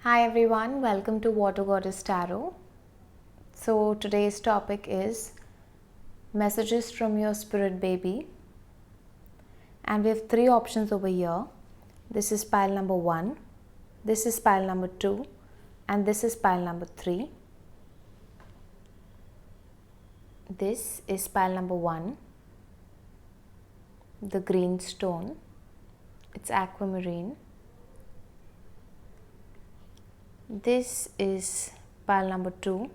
Hi everyone, welcome to Water Goddess Tarot. So today's topic is messages from your spirit baby, and we have three options over here. This is pile number 1, this is pile number 2, and this is pile number 3. This is pile number 1, the green stone, it's aquamarine. This is pile number 2,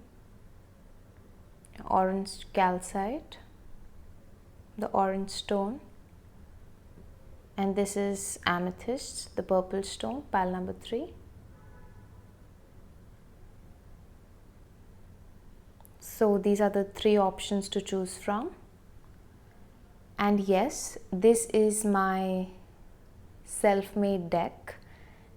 orange calcite, the orange stone, and this is amethyst, the purple stone, pile number 3. So these are the three options to choose from. And yes, this is my self-made deck,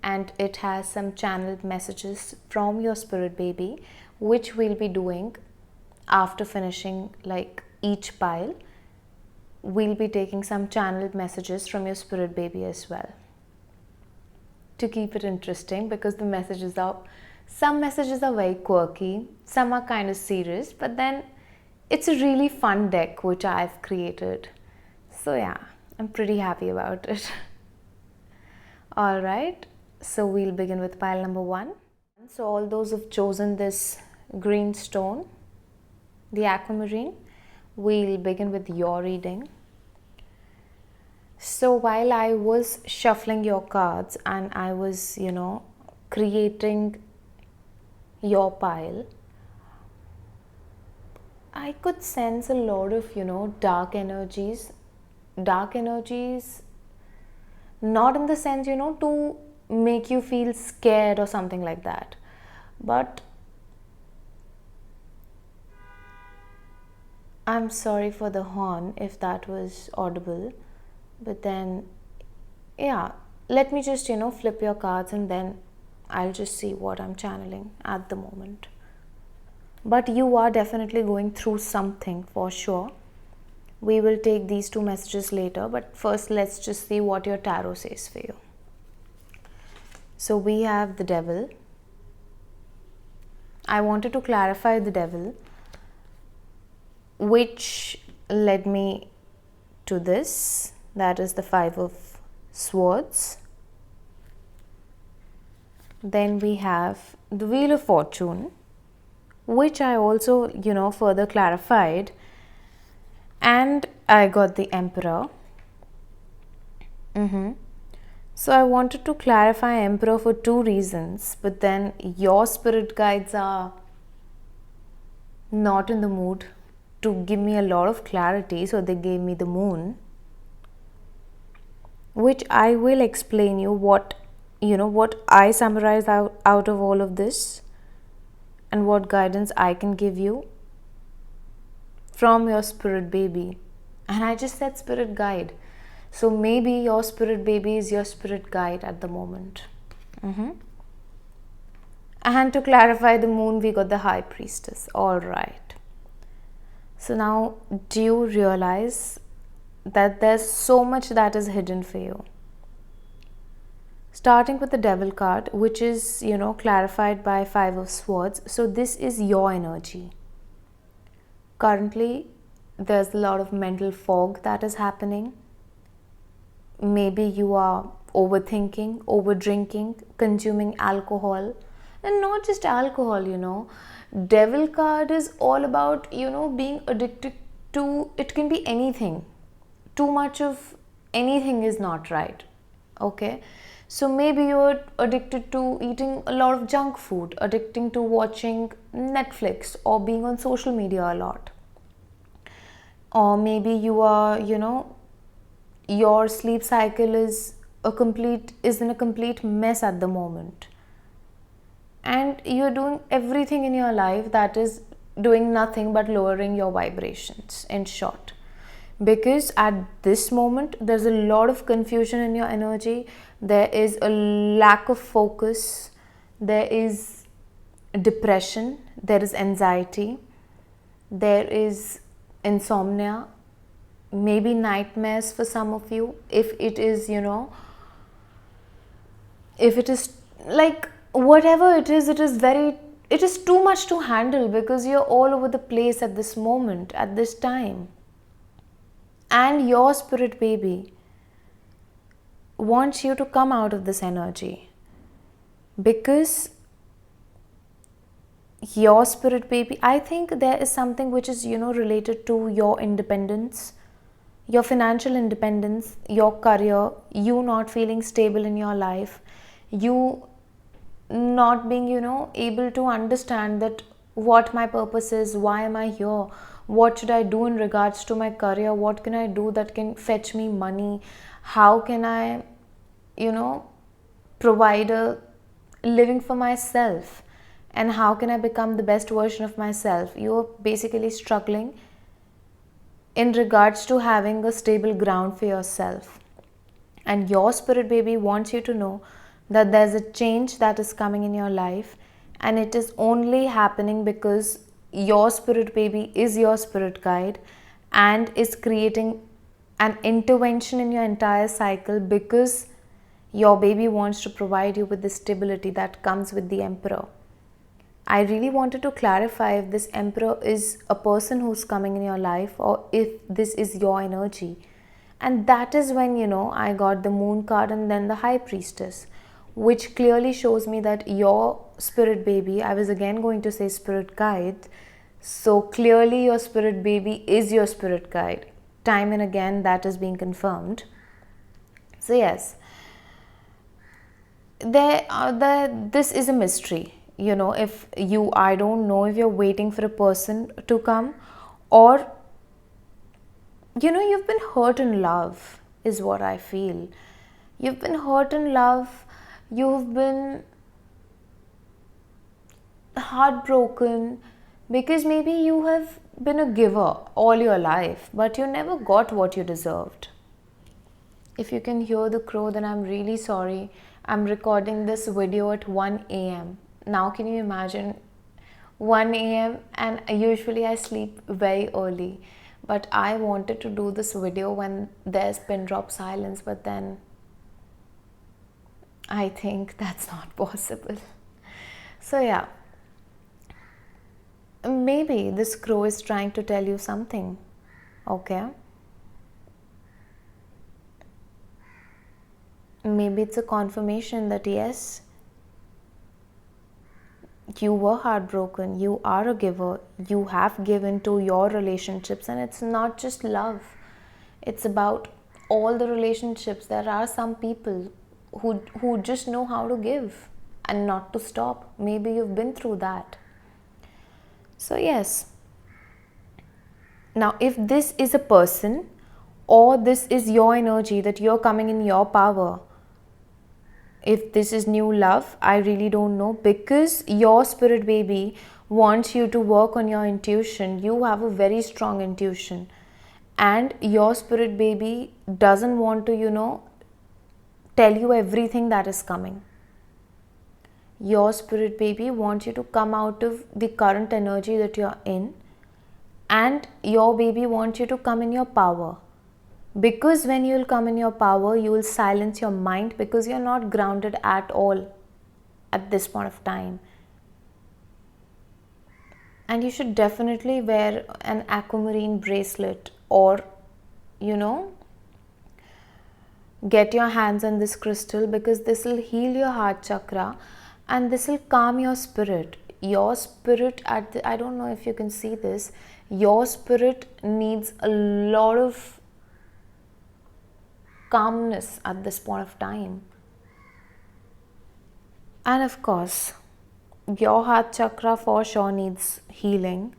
and it has some channeled messages from your spirit baby, which we'll be doing after finishing like each pile. We'll be taking some channeled messages from your spirit baby as well, to keep it interesting, because the messages are, some messages are very quirky, some are kind of serious, but then it's a really fun deck which I've created. So yeah, I'm pretty happy about it. Alright, so we'll begin with pile number 1. So all those who've chosen this green stone, the aquamarine, we'll begin with your reading. So while I was shuffling your cards and I was, creating your pile, I could sense a lot of, dark energies. Dark energies, not in the sense, to make you feel scared or something like that, but I'm sorry for the horn if that was audible, but then yeah, let me just flip your cards and then I'll just see what I'm channeling at the moment. But you are definitely going through something for sure. We will take these two messages later, but first let's just see what your tarot says for you. So we have the devil. I wanted to clarify the devil, which led me to this, that is the 5 of swords. Then we have the wheel of fortune, which I also further clarified, and I got the emperor. So I wanted to clarify emperor for 2 reasons, but then your spirit guides are not in the mood to give me a lot of clarity, so they gave me the moon, which I will explain you what I summarize out of all of this and what guidance I can give you from your spirit baby. And I just said spirit guide, so maybe your spirit baby is your spirit guide at the moment. And to clarify the moon, we got the high priestess. All right, so now do you realize that there's so much that is hidden for you? Starting with the devil card, which is clarified by 5 of swords. So this is your energy. Currently there's a lot of mental fog that is happening. Maybe you are overthinking, over drinking, consuming alcohol, and not just alcohol. Devil card is all about being addicted to, it can be anything. Too much of anything is not right. Okay, so maybe you're addicted to eating a lot of junk food, addicting to watching Netflix or being on social media a lot. Or maybe you are your sleep cycle is in a complete mess at the moment, and you're doing everything in your life that is doing nothing but lowering your vibrations, in short. Because at this moment there's a lot of confusion in your energy, there is a lack of focus, there is depression, there is anxiety, there is insomnia, maybe nightmares for some of you. If it is if it is like whatever it is too much to handle, because you're all over the place at this moment, at this time. And your spirit baby wants you to come out of this energy, because your spirit baby, I think there is something which is, related to your independence, your financial independence, your career, you not feeling stable in your life, you not being, able to understand that what my purpose is, why am I here, what should I do in regards to my career, what can I do that can fetch me money, how can I, provide a living for myself, and how can I become the best version of myself. You're basically struggling in regards to having a stable ground for yourself. And your spirit baby wants you to know that there's a change that is coming in your life, and it is only happening because your spirit baby is your spirit guide and is creating an intervention in your entire cycle, because your baby wants to provide you with the stability that comes with the Emperor. I really wanted to clarify if this Emperor is a person who's coming in your life, or if this is your energy. And that is when, I got the Moon card and then the High Priestess, which clearly shows me that your spirit baby, I was again going to say spirit guide, so clearly your spirit baby is your spirit guide. Time and again that is being confirmed. So yes, this is a mystery. I don't know if you're waiting for a person to come, or you've been hurt in love, is what I feel. You've been hurt in love, you've been heartbroken, because maybe you have been a giver all your life, but you never got what you deserved. If you can hear the crow, then I'm really sorry. I'm recording this video at 1 a.m. Now can you imagine 1 a.m. and usually I sleep very early, but I wanted to do this video when there's pin drop silence, but then I think that's not possible. So yeah, maybe this crow is trying to tell you something, okay? Maybe it's a confirmation that yes, you were heartbroken, you are a giver, you have given to your relationships, and it's not just love, it's about all the relationships. There are some people who just know how to give and not to stop. Maybe you've been through that. So yes, now if this is a person, or this is your energy that you're coming in your power, if this is new love, I really don't know, because your spirit baby wants you to work on your intuition. You have a very strong intuition, and your spirit baby doesn't want to, tell you everything that is coming. Your spirit baby wants you to come out of the current energy that you're in, and your baby wants you to come in your power. Because when you will come in your power, you will silence your mind, because you're not grounded at all at this point of time. And you should definitely wear an aquamarine bracelet, or get your hands on this crystal, because this will heal your heart chakra and this will calm your spirit. Your spirit I don't know if you can see this, your spirit needs a lot of calmness at this point of time. And of course, your heart chakra for sure needs healing.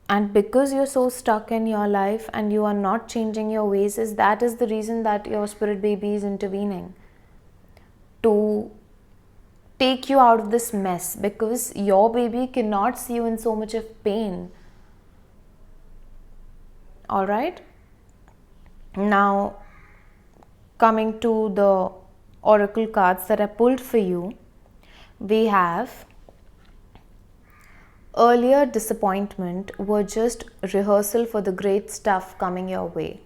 And because you're so stuck in your life and you are not changing your ways, that is the reason that your spirit baby is intervening to take you out of this mess, because your baby cannot see you in so much of pain. All right. Now, coming to the oracle cards that I pulled for you, we have earlier disappointment were just rehearsal for the great stuff coming your way.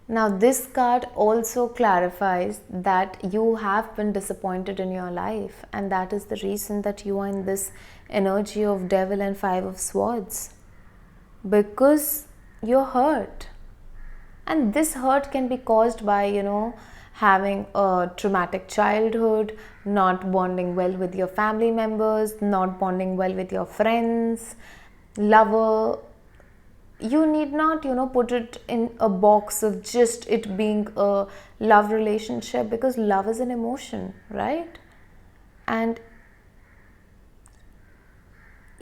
Now, this card also clarifies that you have been disappointed in your life, and that is the reason that you are in this energy of Devil and Five of Swords, because you're hurt. And this hurt can be caused by, having a traumatic childhood, not bonding well with your family members, not bonding well with your friends, lover. You need not, put it in a box of just it being a love relationship, because love is an emotion, right? And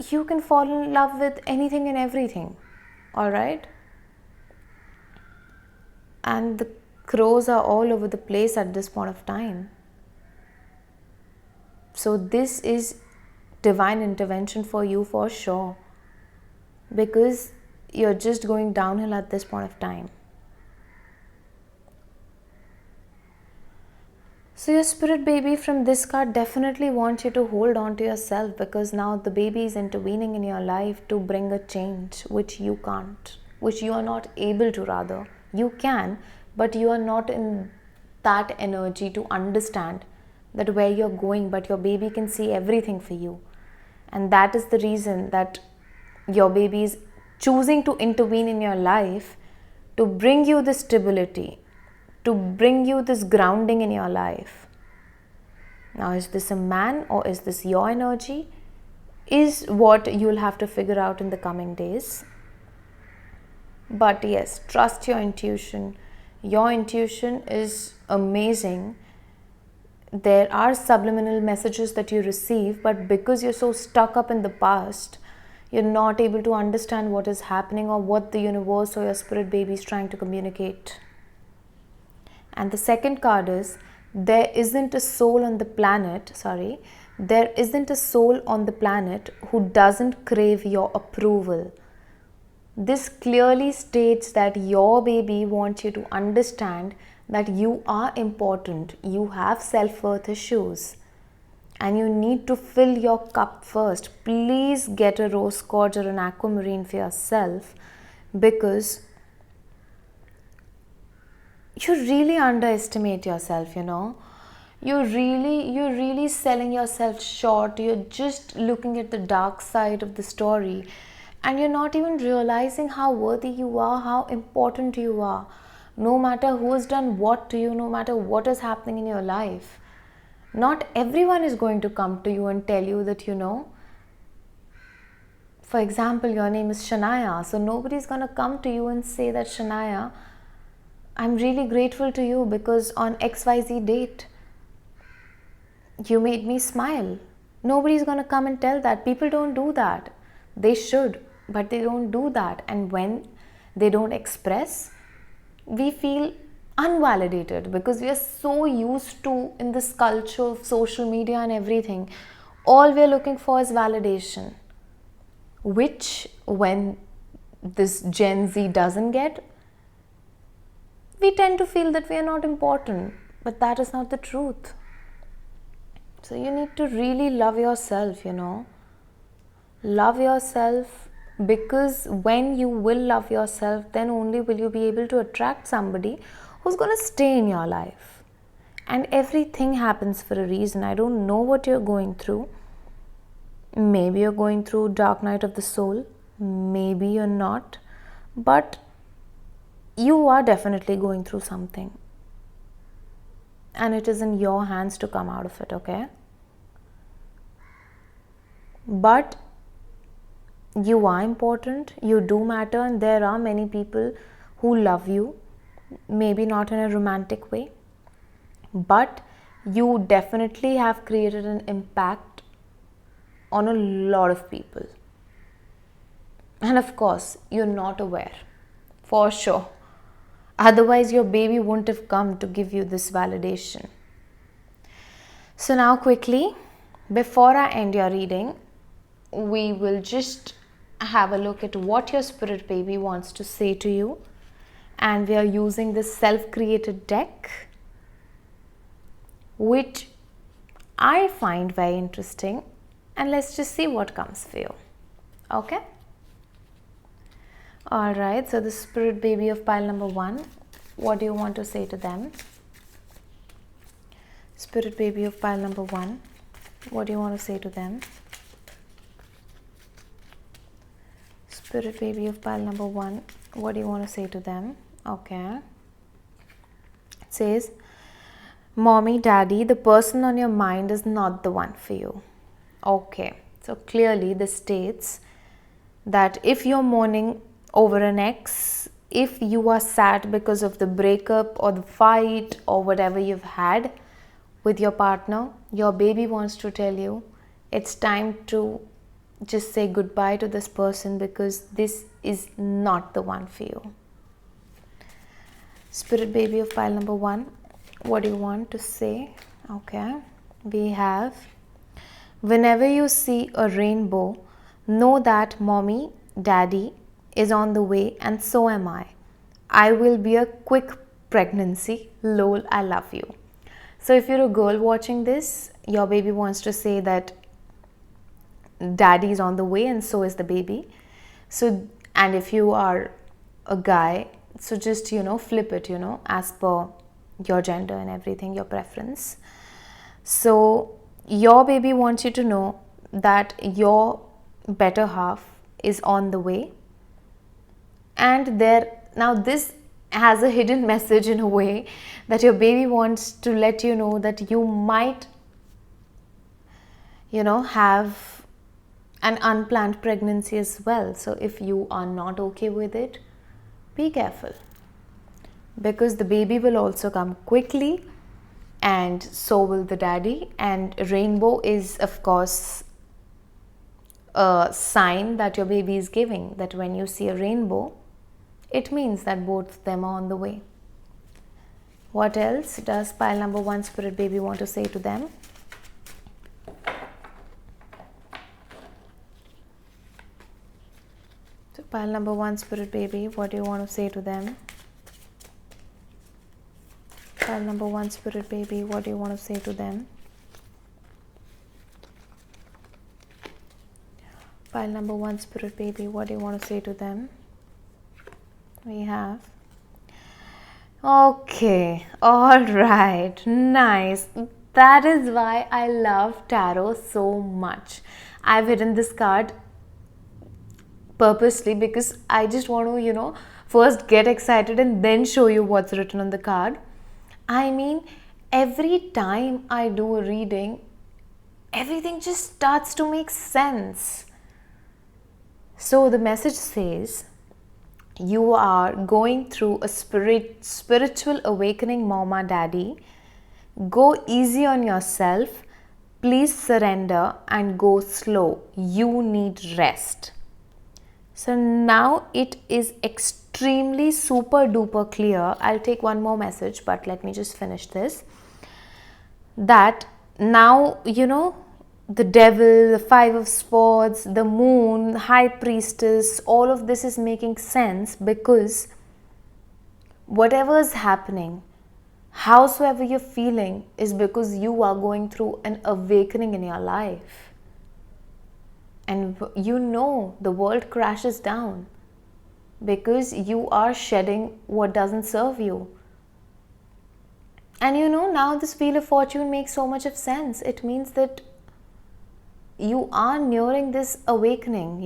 you can fall in love with anything and everything, all right? And the crows are all over the place at this point of time. So this is divine intervention for you for sure, because you're just going downhill at this point of time. So your spirit baby from this card definitely wants you to hold on to yourself, because now the baby is intervening in your life to bring a change which you can't, which you are not able to, rather. You can, but you are not in that energy to understand that where you're going, but your baby can see everything for you. And that is the reason that your baby is choosing to intervene in your life to bring you this stability, to bring you this grounding in your life. Now, is this a man or is this your energy? Is what you'll have to figure out in the coming days. But yes, trust your intuition. Your intuition is amazing. There are subliminal messages that you receive, but because you're so stuck up in the past, you're not able to understand what is happening or what the universe or your spirit baby is trying to communicate. And the second card is, there isn't a soul on the planet, there isn't a soul on the planet who doesn't crave your approval. This clearly states that your baby wants you to understand that you are important, you have self-worth issues, and you need to fill your cup first. Please get a rose quartz or an aquamarine for yourself, because you really underestimate yourself, You're really selling yourself short. You're just looking at the dark side of the story, and you're not even realizing how worthy you are, how important you are. No matter who has done what to you, no matter what is happening in your life, not everyone is going to come to you and tell you that, for example, your name is Shania, so nobody's going to come to you and say that, Shania, I'm really grateful to you because on XYZ date, you made me smile. Nobody's going to come and tell that. People don't do that. They should, but they don't do that. And when they don't express, we feel unvalidated, because we are so used to, in this culture of social media and everything, all we are looking for is validation, which when this Gen Z doesn't get, we tend to feel that we are not important, but that is not the truth. So you need to really love yourself, Love yourself, because when you will love yourself, then only will you be able to attract somebody who's going to stay in your life. And everything happens for a reason. I don't know what you're going through. Maybe you're going through dark night of the soul. Maybe you're not. But you are definitely going through something. And it is in your hands to come out of it, okay? But you are important, you do matter, and there are many people who love you, maybe not in a romantic way, but you definitely have created an impact on a lot of people. And of course, you're not aware, for sure. Otherwise, your baby wouldn't have come to give you this validation. So now quickly, before I end your reading, we will just have a look at what your spirit baby wants to say to you. And we are using this self-created deck, which I find very interesting. And let's just see what comes for you. Okay? Alright, so the spirit baby of pile number 1. what do you want to say to them? Spirit baby of pile number 1, what do you want to say to them? Spirit baby of pile number 1, what do you want to say to them? Okay. It says, Mommy, Daddy, the person on your mind is not the one for you. Okay. So clearly this states that if you're mourning over an ex, if you are sad because of the breakup or the fight or whatever you've had with your partner, your baby wants to tell you it's time to just say goodbye to this person because this is not the one for you. Spirit baby of pile number 1, what do you want to say? Okay, we have, whenever you see a rainbow, know that Mommy, Daddy is on the way and so am I. I will be a quick pregnancy. Lol, I love you. So if you're a girl watching this, your baby wants to say that Daddy is on the way and so is the baby. So, and if you are a guy, so just, flip it, as per your gender and everything, your preference. So your baby wants you to know that your better half is on the way. And now this has a hidden message in a way that your baby wants to let you know that you might, have an unplanned pregnancy as well. So if you are not okay with it, be careful, because the baby will also come quickly and so will the daddy. And rainbow is of course a sign that your baby is giving, that when you see a rainbow, it means that both of them are on the way. What else does pile number 1 spirit baby want to say to them? So pile number 1 spirit baby, what do you want to say to them? Pile number 1 spirit baby, what do you want to say to them? Pile number 1 spirit baby, what do you want to say to them? We have, okay, all right, nice. That is why I love tarot so much. I've hidden this card purposely because I just want to, first get excited and then show you what's written on the card. I mean, every time I do a reading, everything just starts to make sense. So the message says, you are going through a spiritual awakening, Mama, Daddy. Go easy on yourself. Please surrender and go slow. You need rest. So now it is extremely super duper clear. I'll take one more message, but let me just finish this. That now, the devil, the 5 of swords, the moon, high priestess, all of this is making sense, because whatever is happening, howsoever you're feeling, is because you are going through an awakening in your life. And the world crashes down because you are shedding what doesn't serve you. And now this Wheel of Fortune makes so much of sense. It means that you are nearing this awakening,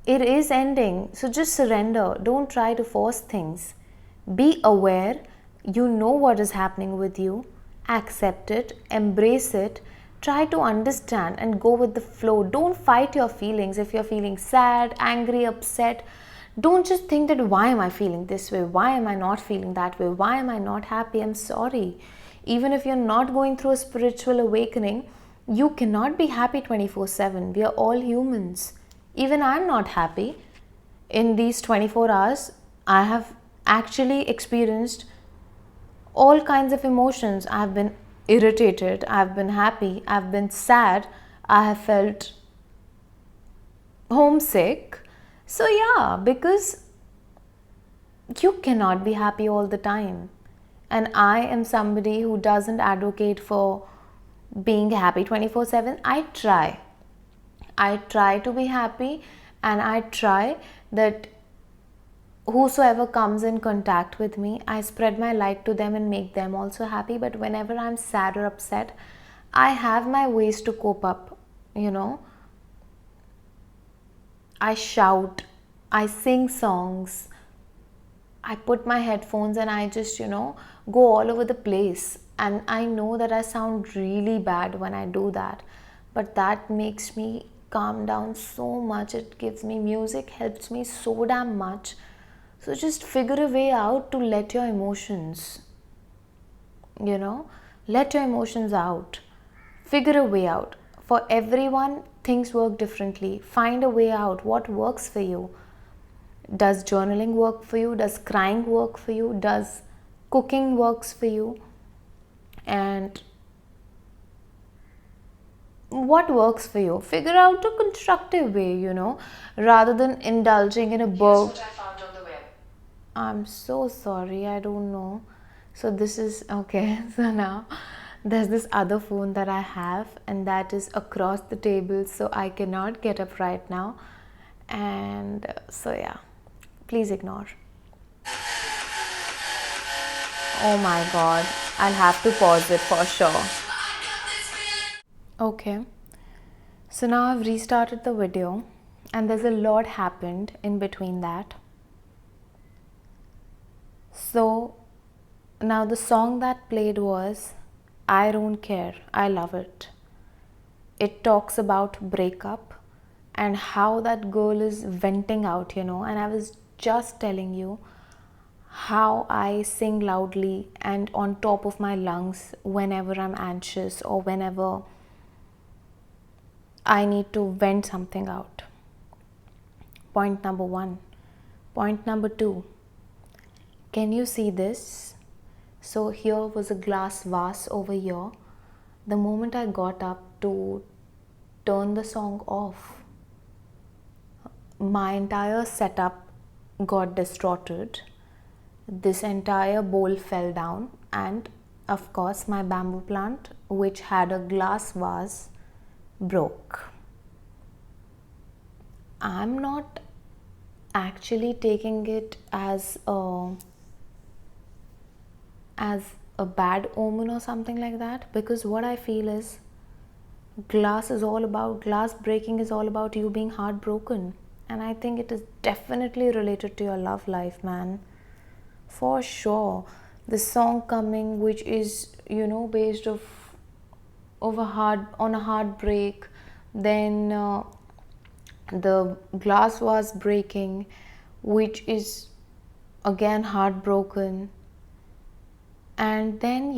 It is ending. So just surrender. Don't try to force things. Be aware. You know what is happening with you. Accept it. Embrace it. Try to understand and go with the flow. Don't fight your feelings. If you're feeling sad, angry, upset, don't just think that why am I feeling this way? Why am I not feeling that way? Why am I not happy? I'm sorry. Even if you're not going through a spiritual awakening, you cannot be happy 24/7. We are all humans. Even I'm not happy. In these 24 hours, I have actually experienced all kinds of emotions. I've been irritated, I've been happy, I've been sad, I have felt homesick. So yeah, because you cannot be happy all the time. And I am somebody who doesn't advocate for being happy 24/7. I try to be happy, and I try that whosoever comes in contact with me, I spread my light to them and make them also happy. But whenever I'm sad or upset, I have my ways to cope up, you know. I shout, I sing songs, I put my headphones and I just, go all over the place. And I know that I sound really bad when I do that, but that makes me calm down so much. It gives me, music helps me so damn much. So just figure a way out to let your emotions, let your emotions out. Figure a way out. For everyone, things work differently. Find a way out. What works for you? Does journaling work for you? Does crying work for you? Does cooking works for you? And what works for you? Figure out a constructive way, rather than indulging in a burg. Here's what I found on the web. I'm so sorry, I don't know. So this is okay. So now there's this other phone that I have, and that is across the table, so I cannot get up right now. And so yeah, please ignore. Oh my god, I'll have to pause it for sure. Okay, so now I've restarted the video, and there's a lot happened in between that. So now the song that played was I Don't Care, I Love It. It talks about breakup and how that girl is venting out, and I was just telling you how I sing loudly and on top of my lungs whenever I'm anxious or whenever I need to vent something out. Point number 1. Point number 2. Can you see this? So here was a glass vase over here. The moment I got up to turn the song off, my entire setup got distorted. This entire bowl fell down, and of course my bamboo plant, which had a glass vase, broke. I'm not actually taking it as a bad omen or something like that, because what I feel is glass breaking is all about you being heartbroken, and I think it is definitely related to your love life, man, for sure. The song coming, which is based on a heartbreak, then the glass was breaking, which is again heartbroken. And then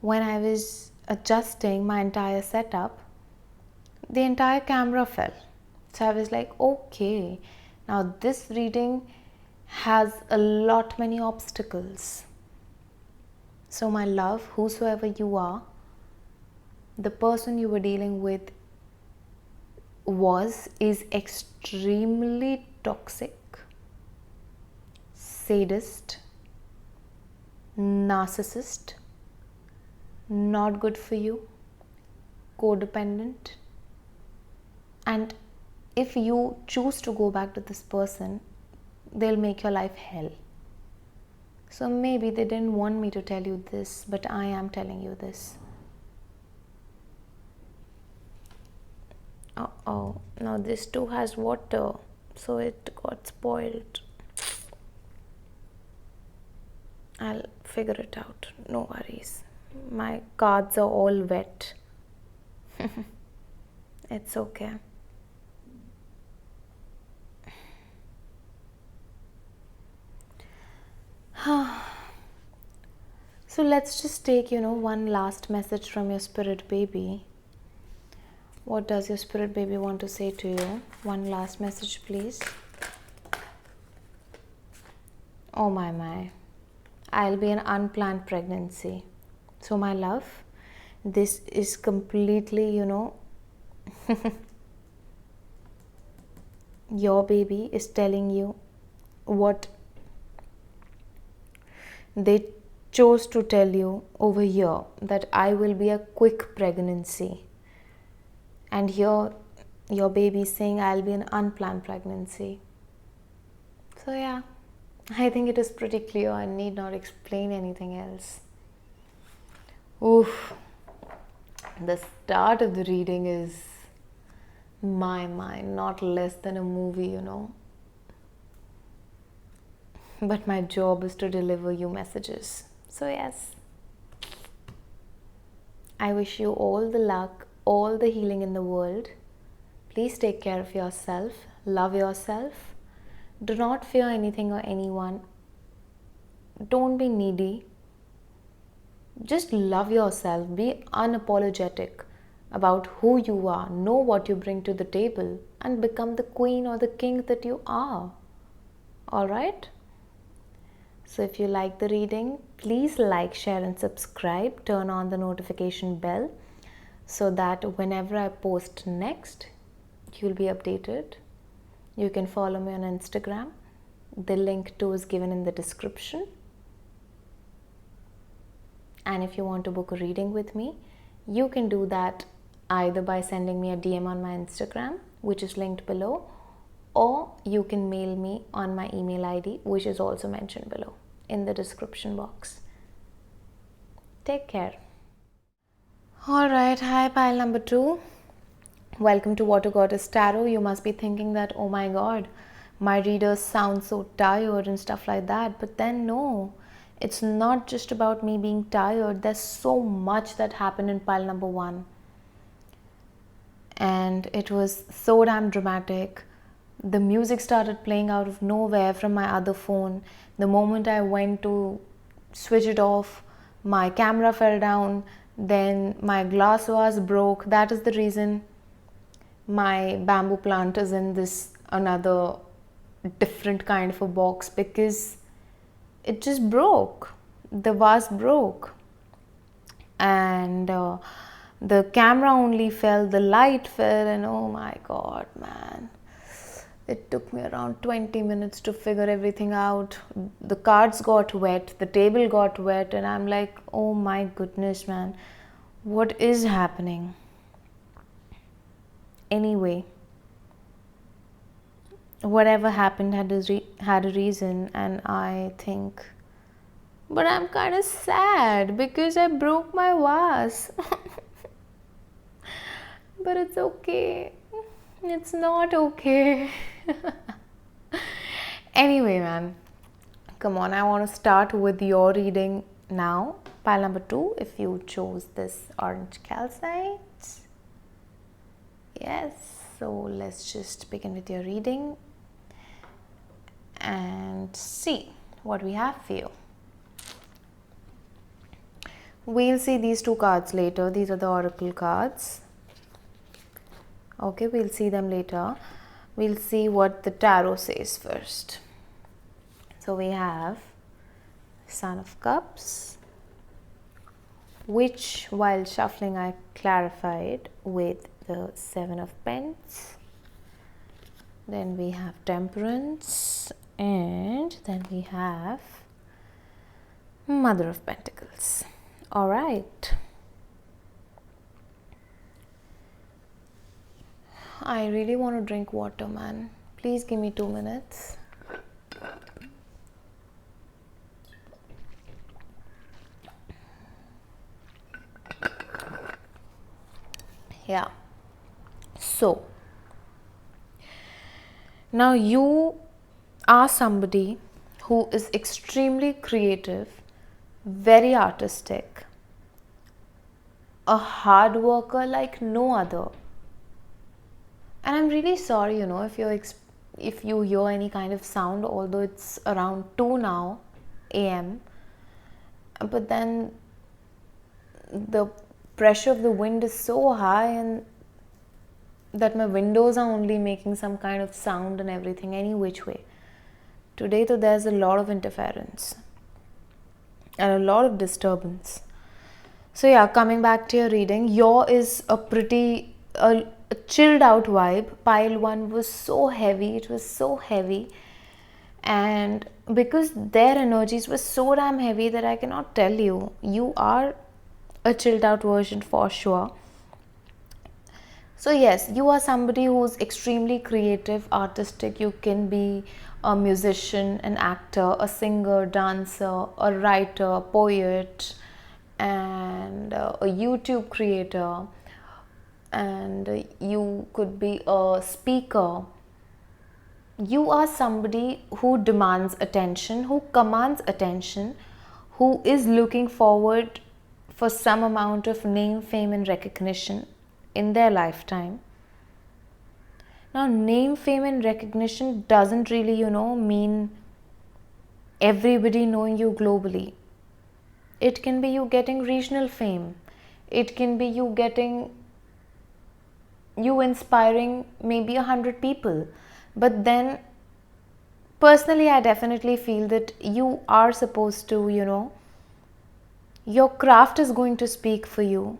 when I was adjusting my entire setup, the entire camera fell. So I was like, okay, now this reading has a lot many obstacles. So my love, whosoever you are, the person you were dealing with is extremely toxic, sadist, narcissist, not good for you, codependent. And if you choose to go back to this person, they'll make your life hell. So maybe they didn't want me to tell you this, but I am telling you this. Uh-oh, now this too has water, so it got spoiled. I'll figure it out, no worries. My cards are all wet. It's okay. So let's just take, one last message from your spirit baby. What does your spirit baby want to say to you? One last message, please. Oh my. I'll be an unplanned pregnancy. So my love, this is completely, your baby is telling you what they chose to tell you over here, that I will be a quick pregnancy. And here your baby is saying I'll be an unplanned pregnancy. So yeah, I think it is pretty clear. I need not explain anything else. Oof. The start of the reading is my mind, not less than a movie, you know. But my job is to deliver you messages. So yes, I wish you all the luck, all the healing in the world. Please take care of yourself, love yourself. Do not fear anything or anyone. Don't be needy. Just love yourself. Be unapologetic about who you are. Know what you bring to the table and become the queen or the king that you are. Alright? So if you like the reading, please like, share and subscribe. Turn on the notification bell so that whenever I post next, you'll be updated. You can follow me on Instagram. The link to is given in the description. And if you want to book a reading with me, you can do that either by sending me a DM on my Instagram, which is linked below, or you can mail me on my email ID, which is also mentioned below in the description box. Take care. Alright, hi pile number 2. Welcome to Water Goddess Tarot. You must be thinking that, oh my god, my readers sound so tired and stuff like that. But then no, it's not just about me being tired. There's so much that happened in pile number 1. And it was so damn dramatic. The music started playing out of nowhere from my other phone. The moment I went to switch it off, my camera fell down. Then my glass vase broke. That is the reason my bamboo plant is in this another different kind of a box, because it just broke. The vase broke. And the camera only fell, the light fell, and oh my god, man. It took me around 20 minutes to figure everything out. The cards got wet, the table got wet, and I'm like, oh my goodness, man, what is happening? Anyway, whatever happened had a reason, and I think, but I'm kind of sad because I broke my vase. But it's okay. It's not okay. Anyway, man, come on, I want to start with your reading now. Pile number 2, if you chose this orange calcite. Yes, so let's just begin with your reading and see what we have for you. We'll see these 2 cards later. These are the oracle cards. Okay, we'll see them later. We'll see what the tarot says first. So we have Son of Cups, which while shuffling I clarified with the 7 of Pence. Then we have Temperance, and then we have Mother of Pentacles. All right. I really want to drink water, man. Please give me 2 minutes. Yeah. So, now you are somebody who is extremely creative, very artistic, a hard worker like no other. And I'm really sorry, you know, if you hear any kind of sound, although it's around 2 now a.m. But then the pressure of the wind is so high, and that my windows are only making some kind of sound and everything, any which way. Today, though, there's a lot of interference and a lot of disturbance. So yeah, coming back to your reading, your is a pretty a chilled out vibe. Pile 1 was so heavy, it was so heavy, and because their energies were so damn heavy that I cannot tell you, you are a chilled out version for sure. So yes, you are somebody who's extremely creative, artistic. You can be a musician, an actor, a singer, dancer, a writer, poet, and a YouTube creator, and you could be a speaker. You are somebody who demands attention, who commands attention, who is looking forward for some amount of name, fame, and recognition in their lifetime. Now, name, fame, and recognition doesn't really, mean everybody knowing you globally. It can be you getting regional fame. It can be you inspiring maybe 100 people. But then, personally, I definitely feel that you are supposed to, your craft is going to speak for you.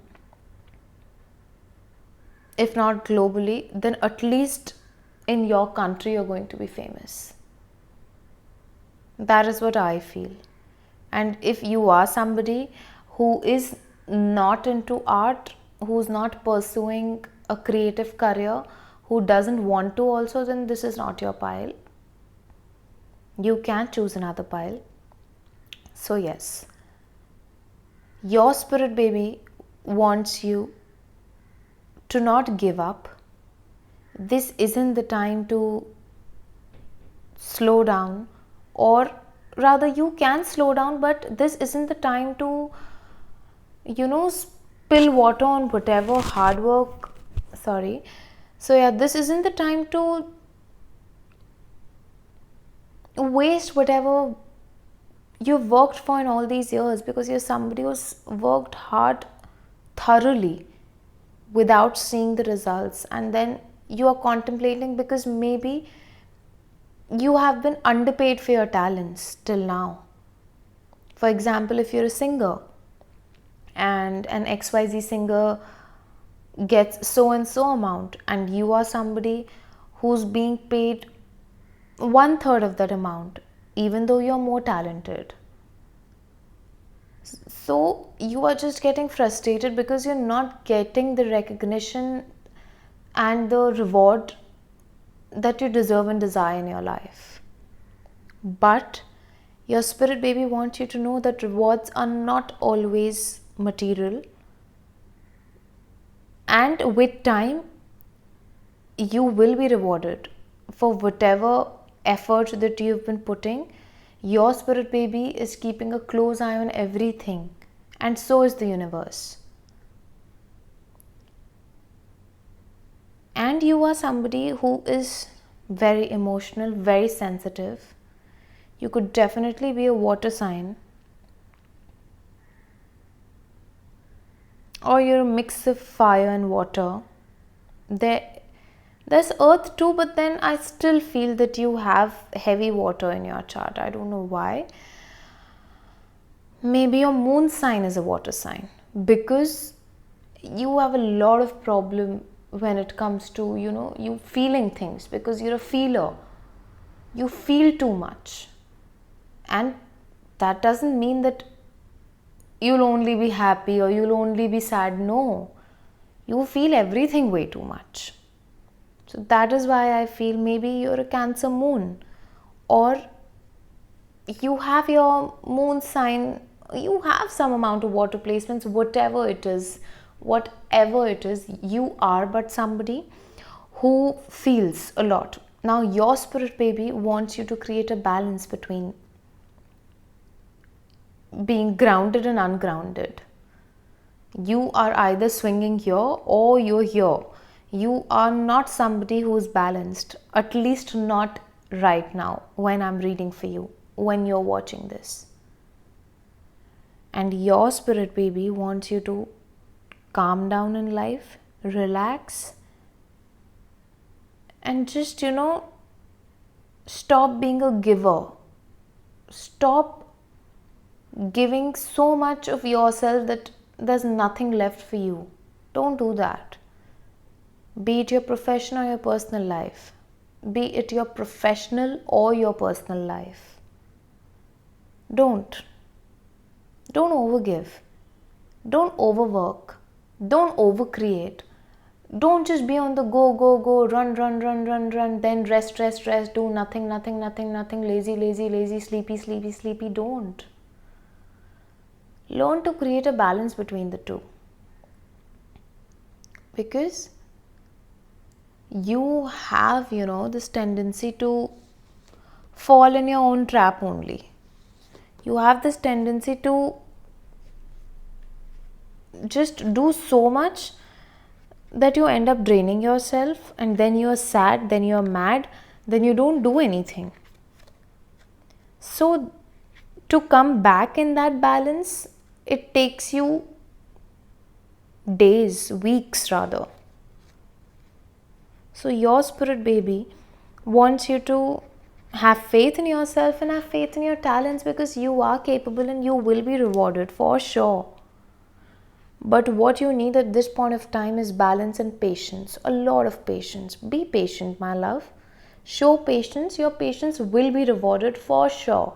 If not globally, then at least in your country, you're going to be famous. That is what I feel. And if you are somebody who is not into art, who's not pursuing a creative career, who doesn't want to also, then this is not your pile. You can choose another pile. So yes, your spirit baby wants you to not give up. This isn't the time to slow down, or rather you can slow down, but this isn't the time to, spill water on whatever hard work. So yeah, this isn't the time to waste whatever you've worked for in all these years, because you're somebody who's worked hard thoroughly without seeing the results, and then you are contemplating because maybe you have been underpaid for your talents till now. For example, if you're a singer and an XYZ singer gets so and so amount, and you are somebody who's being paid 1/3 of that amount, even though you're more talented. So you are just getting frustrated because you're not getting the recognition and the reward that you deserve and desire in your life. But your spirit baby wants you to know that rewards are not always material, and with time you will be rewarded for whatever effort that you've been putting. Your spirit baby is keeping a close eye on everything, and so is the universe. And you are somebody who is very emotional, very sensitive. You could definitely be a water sign, or you're a mix of fire and water. There's earth too, but then I still feel that you have heavy water in your chart. I don't know why. Maybe your moon sign is a water sign, because you have a lot of problem when it comes to, you feeling things, because you're a feeler. You feel too much. And that doesn't mean that you'll only be happy or you'll only be sad. No. You feel everything way too much. So that is why I feel maybe you're a Cancer moon, or you have your moon sign, you have some amount of water placements, whatever it is, you are but somebody who feels a lot. Now your spirit baby wants you to create a balance between being grounded and ungrounded. You are either swinging here or you're here. You are not somebody who's balanced, at least not right now when I'm reading for you, when you're watching this. And your spirit baby wants you to calm down in life, relax, and just, stop being a giver. Stop giving so much of yourself that there's nothing left for you. Don't do that. Be it your professional or your personal life. Be it your professional or your personal life. Don't overgive. Don't overwork. Don't overcreate. Don't just be on the go, go, go, run, run, run, run, run, then rest, rest, rest, do nothing, nothing, nothing, nothing, lazy, lazy, lazy, sleepy, sleepy, sleepy. Don't. Learn to create a balance between the two. Because you have, this tendency to fall in your own trap only. You have this tendency to just do so much that you end up draining yourself, and then you're sad, then you're mad, then you don't do anything. So to come back in that balance, it takes you days, weeks rather. So your spirit baby wants you to have faith in yourself and have faith in your talents, because you are capable and you will be rewarded for sure. But what you need at this point of time is balance and patience. A lot of patience. Be patient, my love. Show patience. Your patience will be rewarded for sure.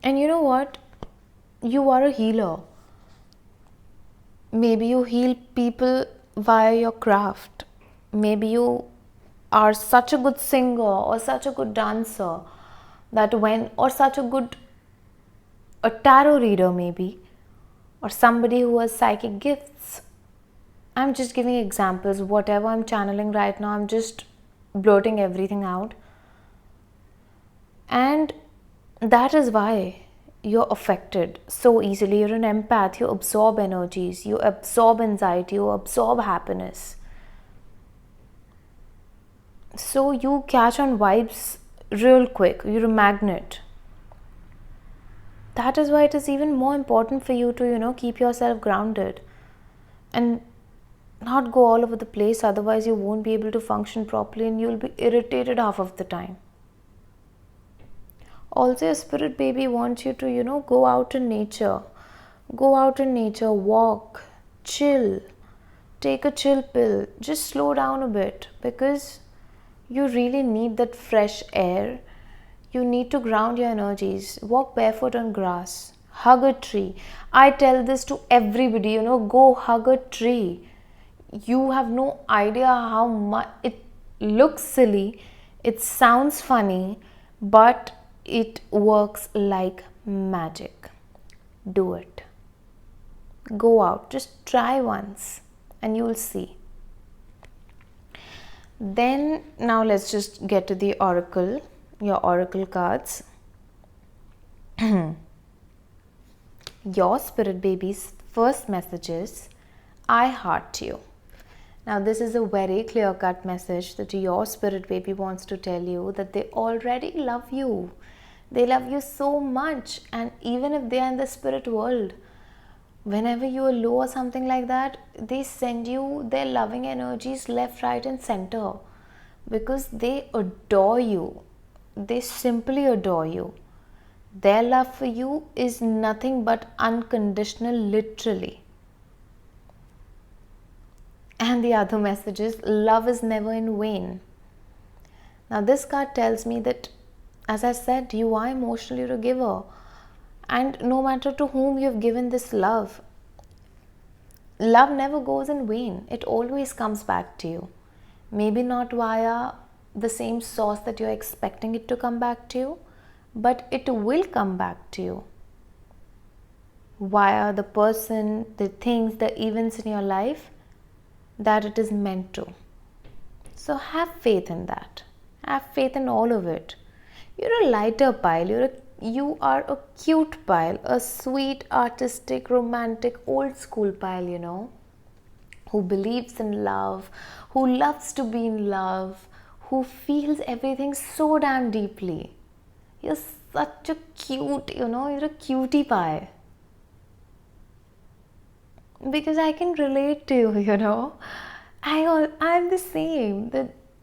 And you know what? You are a healer. Maybe you heal people via your craft. Maybe you are such a good singer or such a good dancer or such a tarot reader maybe, or somebody who has psychic gifts. I'm just giving examples. Whatever I'm channeling right now, I'm just blurting everything out. And that is why you're affected so easily. You're an empath. You absorb energies. You absorb anxiety. You absorb happiness. So you catch on vibes real quick. You're a magnet. That is why it is even more important for you to, keep yourself grounded and not go all over the place. Otherwise, you won't be able to function properly and you'll be irritated half of the time. Also, your spirit baby wants you to, go out in nature. Go out in nature, walk, chill, take a chill pill. Just slow down a bit, because you really need that fresh air. You need to ground your energies. Walk barefoot on grass. Hug a tree. I tell this to everybody, go hug a tree. You have no idea how much it looks silly. It sounds funny, but it works like magic. Do it. Go out. Just try once and you'll see. Then, now let's just get to the oracle. Your oracle cards. Your spirit baby's first message is, I heart you. Now this is a very clear-cut message that your spirit baby wants to tell you that they already love you. They love you so much, and even if they are in the spirit world, whenever you are low or something like that, they send you their loving energies left, right and center, because they adore you. They simply adore you. Their love for you is nothing but unconditional, literally. And the other message is, love is never in vain. Now this card tells me that, as I said, you are emotionally a giver. And no matter to whom you have given this love never goes in vain. It always comes back to you. Maybe not via the same source that you're expecting it to come back to you, but it will come back to you via the person, the things, the events in your life that it is meant to. So have faith in that. Have faith in all of it. You're a lighter pile. You are a cute pile, a sweet, artistic, romantic, old school pile, who believes in love, who loves to be in love, who feels everything so damn deeply. You're such a cute, you're a cutie pie. Because I can relate to you, I'm the same.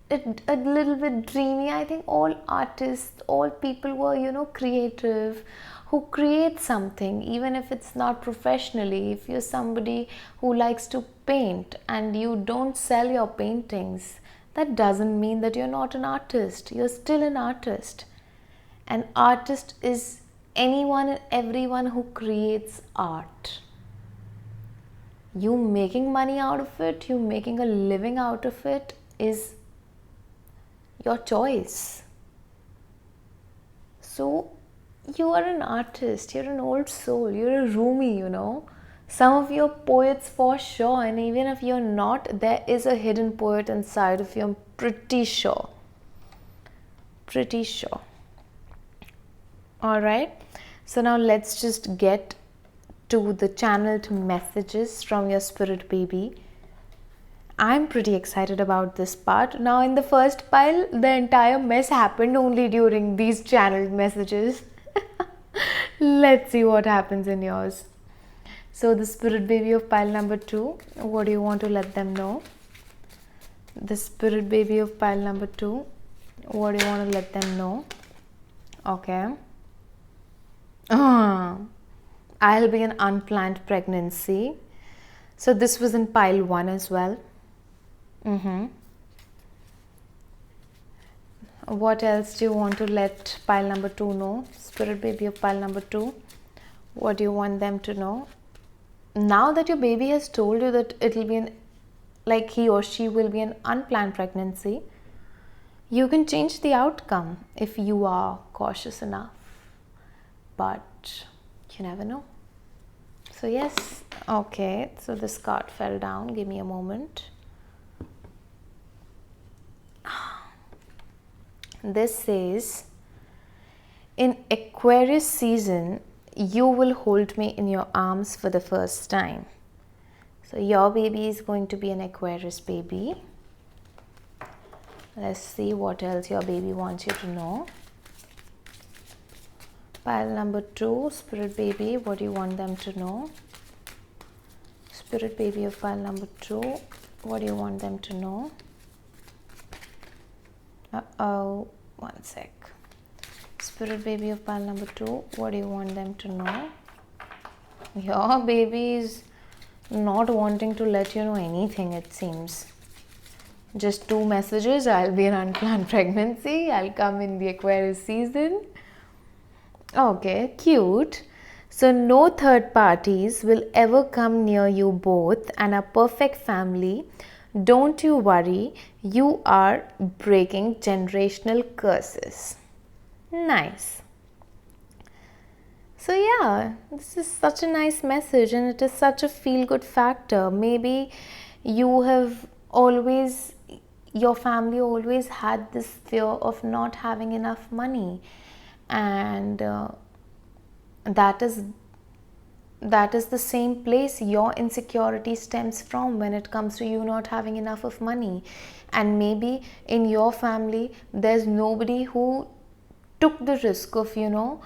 A little bit dreamy. I think all artists, all people who are, creative, who create something, even if it's not professionally. If you're somebody who likes to paint and you don't sell your paintings, that doesn't mean that you're not an artist. You're still an artist. An artist is anyone and everyone who creates art. You making money out of it, you making a living out of it is your choice. So you are an artist, you're an old soul, you're a Rumi, you know. Some of you are poets for sure, and even if you're not, there is a hidden poet inside of you, I'm pretty sure. Pretty sure. Alright, so now let's just get to the channeled messages from your spirit baby. I'm pretty excited about this part. Now in the first pile, the entire mess happened only during these channeled messages. Let's see what happens in yours. So the spirit baby of pile number 2, what do you want to let them know? The spirit baby of pile number 2, what do you want to let them know? Okay. I'll be an unplanned pregnancy. So this was in pile 1 as well. What else do you want to let pile number 2 know? Spirit baby of pile number 2, what do you want them to know? Now that your baby has told you that it'll be like he or she will be an unplanned pregnancy, you can change the outcome if you are cautious enough. But you never know. So yes, okay, so this card fell down. Give me a moment. This says, in Aquarius season, you will hold me in your arms for the first time. So your baby is going to be an Aquarius baby. Let's see what else your baby wants you to know. Pile number 2, spirit baby, what do you want them to know? Spirit baby of pile number 2, what do you want them to know? One sec. Spirit baby of pile number 2, what do you want them to know? Your baby is not wanting to let you know anything, it seems. Just 2 messages. I'll be an unplanned pregnancy. I'll come in the Aquarius season. Okay, cute. So no third parties will ever come near you both and a perfect family. Don't you worry, you are breaking generational curses. Nice. So yeah, this is such a nice message and it is such a feel-good factor. Maybe you have always, your family always had this fear of not having enough money, and that is the same place your insecurity stems from when it comes to you not having enough of money. And maybe in your family there's nobody who took the risk of, you know,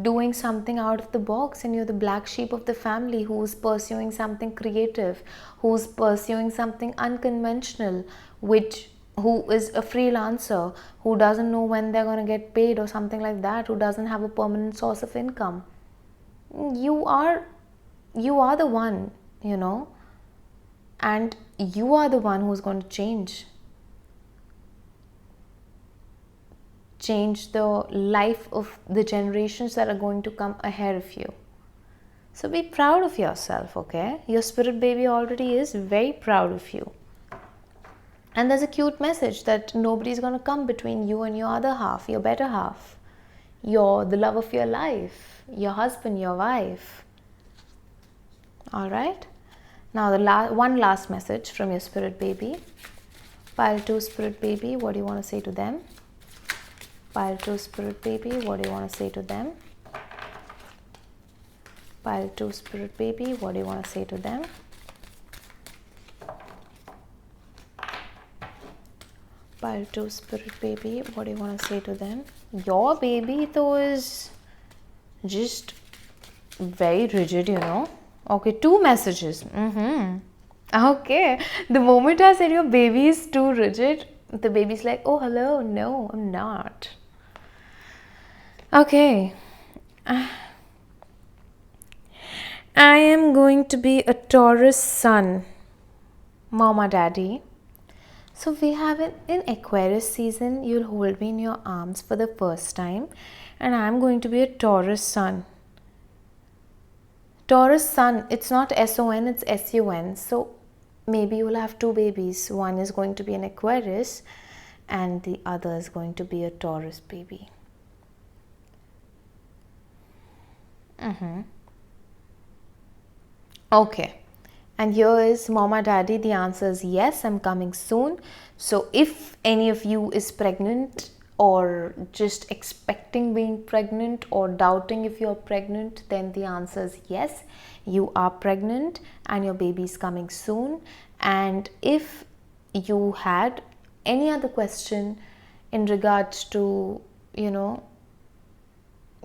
doing something out of the box, and you're the black sheep of the family who's pursuing something creative, who's pursuing something unconventional, who is a freelancer, who doesn't know when they're going to get paid or something like that, who doesn't have a permanent source of income. You are the one, you know, and you are the one who's going to change the life of the generations that are going to come ahead of you. So be proud of yourself, okay? Your spirit baby already is very proud of you. And there's a cute message that nobody's going to come between you and your other half, your better half, the love of your life, your husband, your wife. All right. Now the one last message from your spirit baby. Pile 2 spirit baby, what do you want to say to them? Pile 2 spirit baby, what do you want to say to them? Pile 2 spirit baby, what do you want to say to them? Pile 2 spirit baby, what do you want to say to them? Your baby though is just very rigid, you know. Okay, 2 messages. Okay, the moment I said your baby is too rigid, the baby's like, oh hello, no, I'm not. Okay, I am going to be a Taurus sun, mama daddy. So we have it in Aquarius season, you'll hold me in your arms for the first time, and I'm going to be a Taurus sun. Taurus sun, it's not S-O-N, it's S-U-N. So maybe you will have two babies. One is going to be an Aquarius and the other is going to be a Taurus baby. Okay. And here is Mama Daddy. The answer is yes, I'm coming soon. So if any of you is pregnant or just expecting being pregnant or doubting if you're pregnant, then the answer is yes, you are pregnant and your baby is coming soon. And if you had any other question in regards to, you know,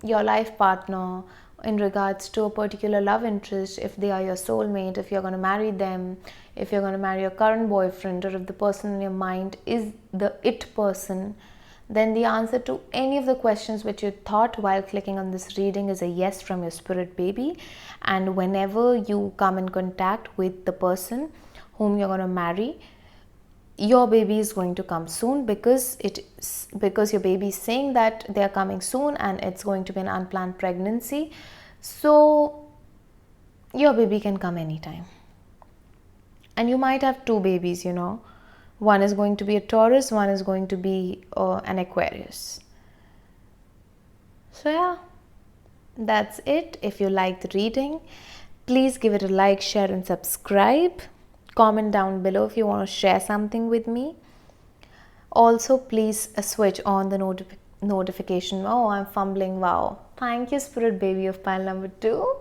your life partner, in regards to a particular love interest, if they are your soulmate, if you're going to marry them, if you're going to marry your current boyfriend, or if the person in your mind is the it person, then the answer to any of the questions which you thought while clicking on this reading is a yes from your spirit baby. And whenever you come in contact with the person whom you're going to marry, your baby is going to come soon, because your baby is saying that they are coming soon and it's going to be an unplanned pregnancy. So your baby can come anytime. And you might have two babies, you know. One is going to be a Taurus, one is going to be an Aquarius. So yeah, that's it. If you like the reading, please give it a like, share and subscribe. Comment down below if you want to share something with me. Also, please switch on the notification. Oh, I'm fumbling. Wow. Thank you, spirit baby of pile number 2.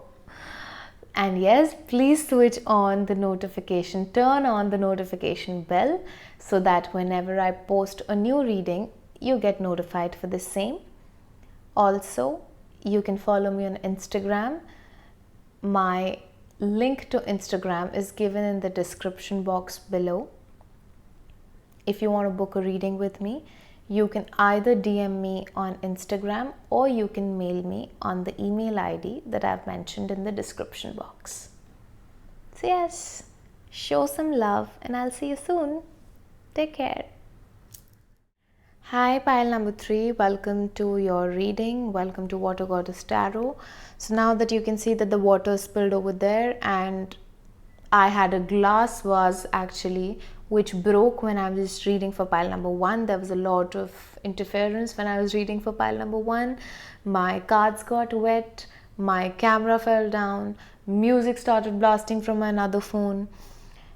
And yes, please switch on the notification. Turn on the notification bell so that whenever I post a new reading, you get notified for the same. Also, you can follow me on Instagram. My link to Instagram is given in the description box below. If you want to book a reading with me, you can either DM me on Instagram or you can mail me on the email ID that I've mentioned in the description box. So yes, show some love and I'll see you soon. Take care. Hi pile number 3, welcome to your reading. Welcome to Water Goddess Tarot. So now that you can see that the water spilled over there, and I had a glass vase actually which broke when I was reading for pile number 1. There was a lot of interference when I was reading for pile number 1. My cards got wet, my camera fell down, music started blasting from another phone,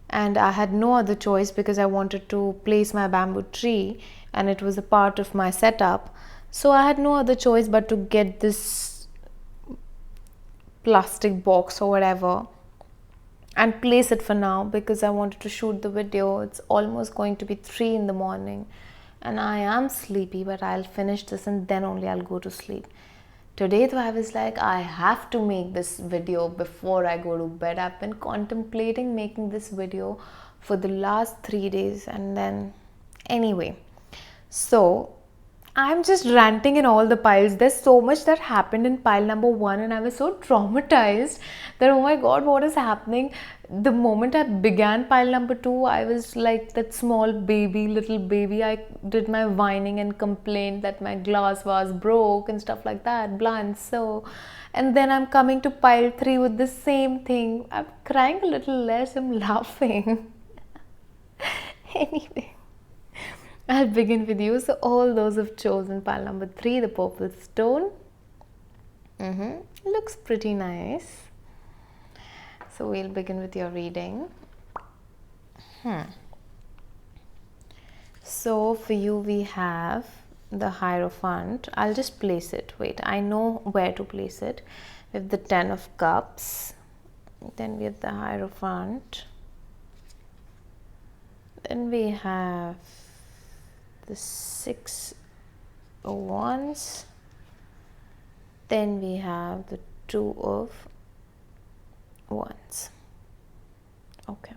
and I had no other choice because I wanted to place my bamboo tree and it was a part of my setup. So I had no other choice but to get this plastic box or whatever and place it for now, because I wanted to shoot the video. It's almost going to be 3 in the morning and I am sleepy, but I'll finish this and then only I'll go to sleep. Today though, I was like, I have to make this video before I go to bed. I've been contemplating making this video for the last 3 days, and then anyway, so I'm just ranting in all the piles. There's so much that happened in pile number 1 and I was so traumatized that, oh my god, what is happening? The moment I began pile number 2, I was like that small baby, little baby. I did my whining and complained that my glass vase broke and stuff like that, blah and so. And then I'm coming to pile 3 with the same thing. I'm crying a little less, I'm laughing. Anyway, I'll begin with you. So all those who've chosen pile number 3, the purple stone. Looks pretty nice. So we'll begin with your reading. So for you we have the Hierophant. I'll just place it. Wait, I know where to place it. We have the 10 of Cups. Then we have the Hierophant. Then we have the 6 of Wands. Then we have the 2 of Wands. Okay.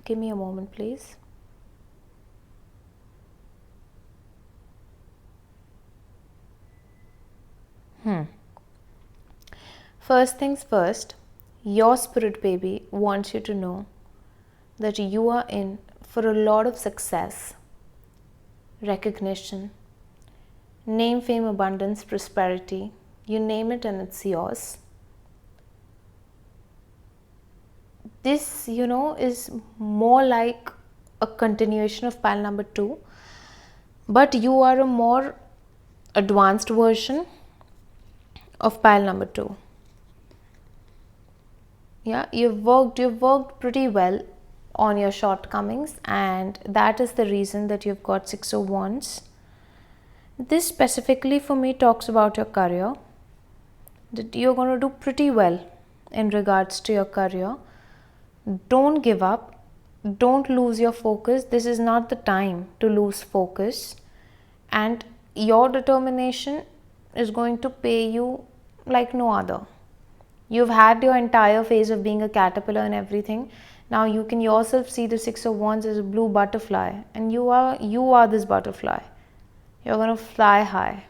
Give me a moment, please. First things first, your spirit baby wants you to know that you are in for a lot of success, recognition, name, fame, abundance, prosperity. You name it and it's yours. this, is more like a continuation of pile number 2, but you are a more advanced version of pile number 2. Yeah, you've worked pretty well on your shortcomings, and that is the reason that you've got 6 of Wands. This specifically for me talks about your career, that you're going to do pretty well in regards to your career. Don't give up, don't lose your focus. This is not the time to lose focus, and your determination is going to pay you like no other. You've had your entire phase of being a caterpillar and everything. Now you can yourself see the 6 of Wands as a blue butterfly, and you are this butterfly. You're going to fly high.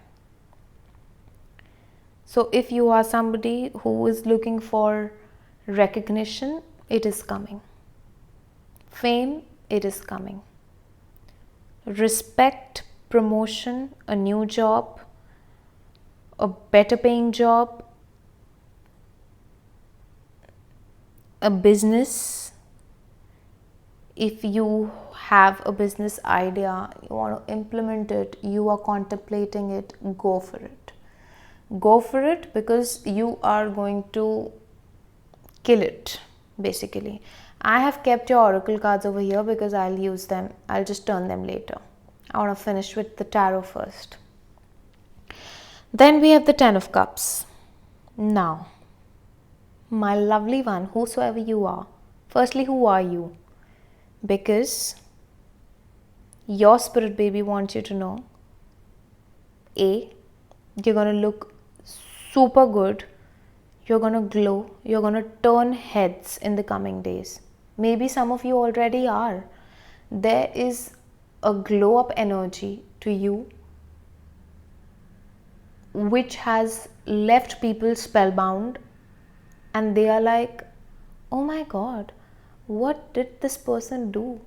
So if you are somebody who is looking for recognition, it is coming. Fame, it is coming. Respect, promotion, a new job, a better paying job, a business. If you have a business idea, you want to implement it, you are contemplating it, go for it. Go for it, because you are going to kill it, basically. I have kept your oracle cards over here because I'll use them. I'll just turn them later. I want to finish with the tarot first. Then we have the 10 of Cups. Now, my lovely one, whosoever you are, firstly, who are you? Because your spirit baby wants you to know, A, you're going to look super good, you're going to glow, you're going to turn heads in the coming days. Maybe some of you already are. There is a glow up energy to you which has left people spellbound, and they are like, oh my god, what did this person do?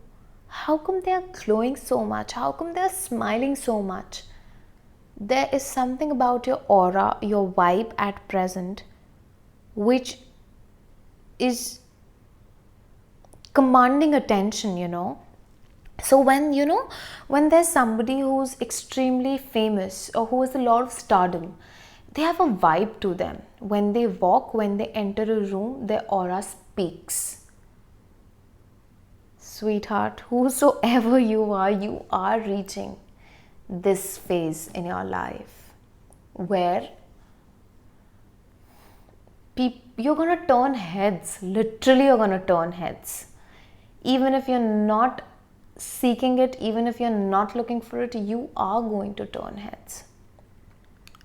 How come they are glowing so much? How come they are smiling so much? There is something about your aura, your vibe at present, which is commanding attention, So when there's somebody who's extremely famous or who has a lot of stardom, they have a vibe to them. When they walk, when they enter a room, their aura speaks. Sweetheart, whosoever you are reaching this phase in your life where you're going to turn heads. Literally, you're going to turn heads. Even if you're not seeking it, even if you're not looking for it, you are going to turn heads.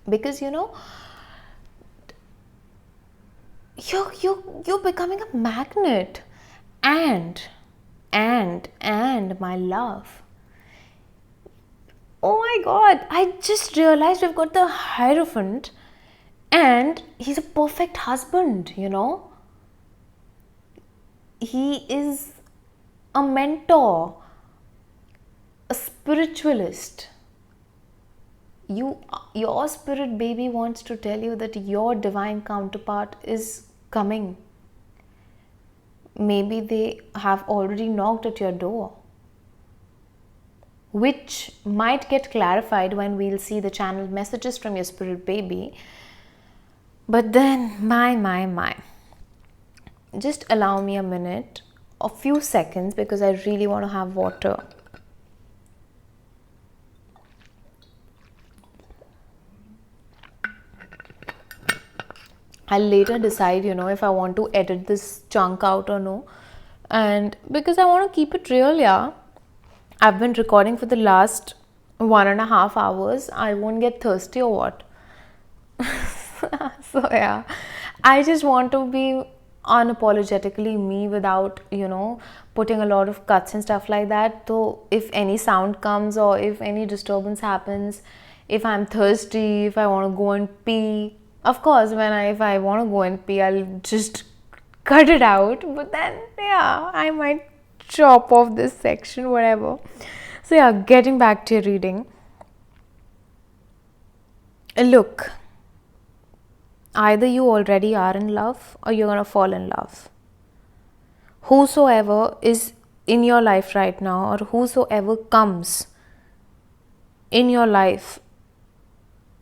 Because, you're becoming a magnet. And my love, oh my god, I just realized we've got the Hierophant, and he's a perfect husband, He is a mentor, a spiritualist. Your spirit baby wants to tell you that your divine counterpart is coming. Maybe they have already knocked at your door, which might get clarified when we'll see the channeled messages from your spirit baby. But then, my. Just allow me a minute, a few seconds, because I really want to have water. I'll later decide, if I want to edit this chunk out or no. And because I want to keep it real, yeah. I've been recording for the last 1.5 hours. I won't get thirsty or what? So yeah, I just want to be unapologetically me without, putting a lot of cuts and stuff like that. So if any sound comes or if any disturbance happens, if I'm thirsty, if I want to go and pee, of course, if I want to go and pee, I'll just cut it out. But then, yeah, I might chop off this section, whatever. So yeah, getting back to your reading. Look, either you already are in love or you're going to fall in love. whosoever is in your life right now, or whosoever comes in your life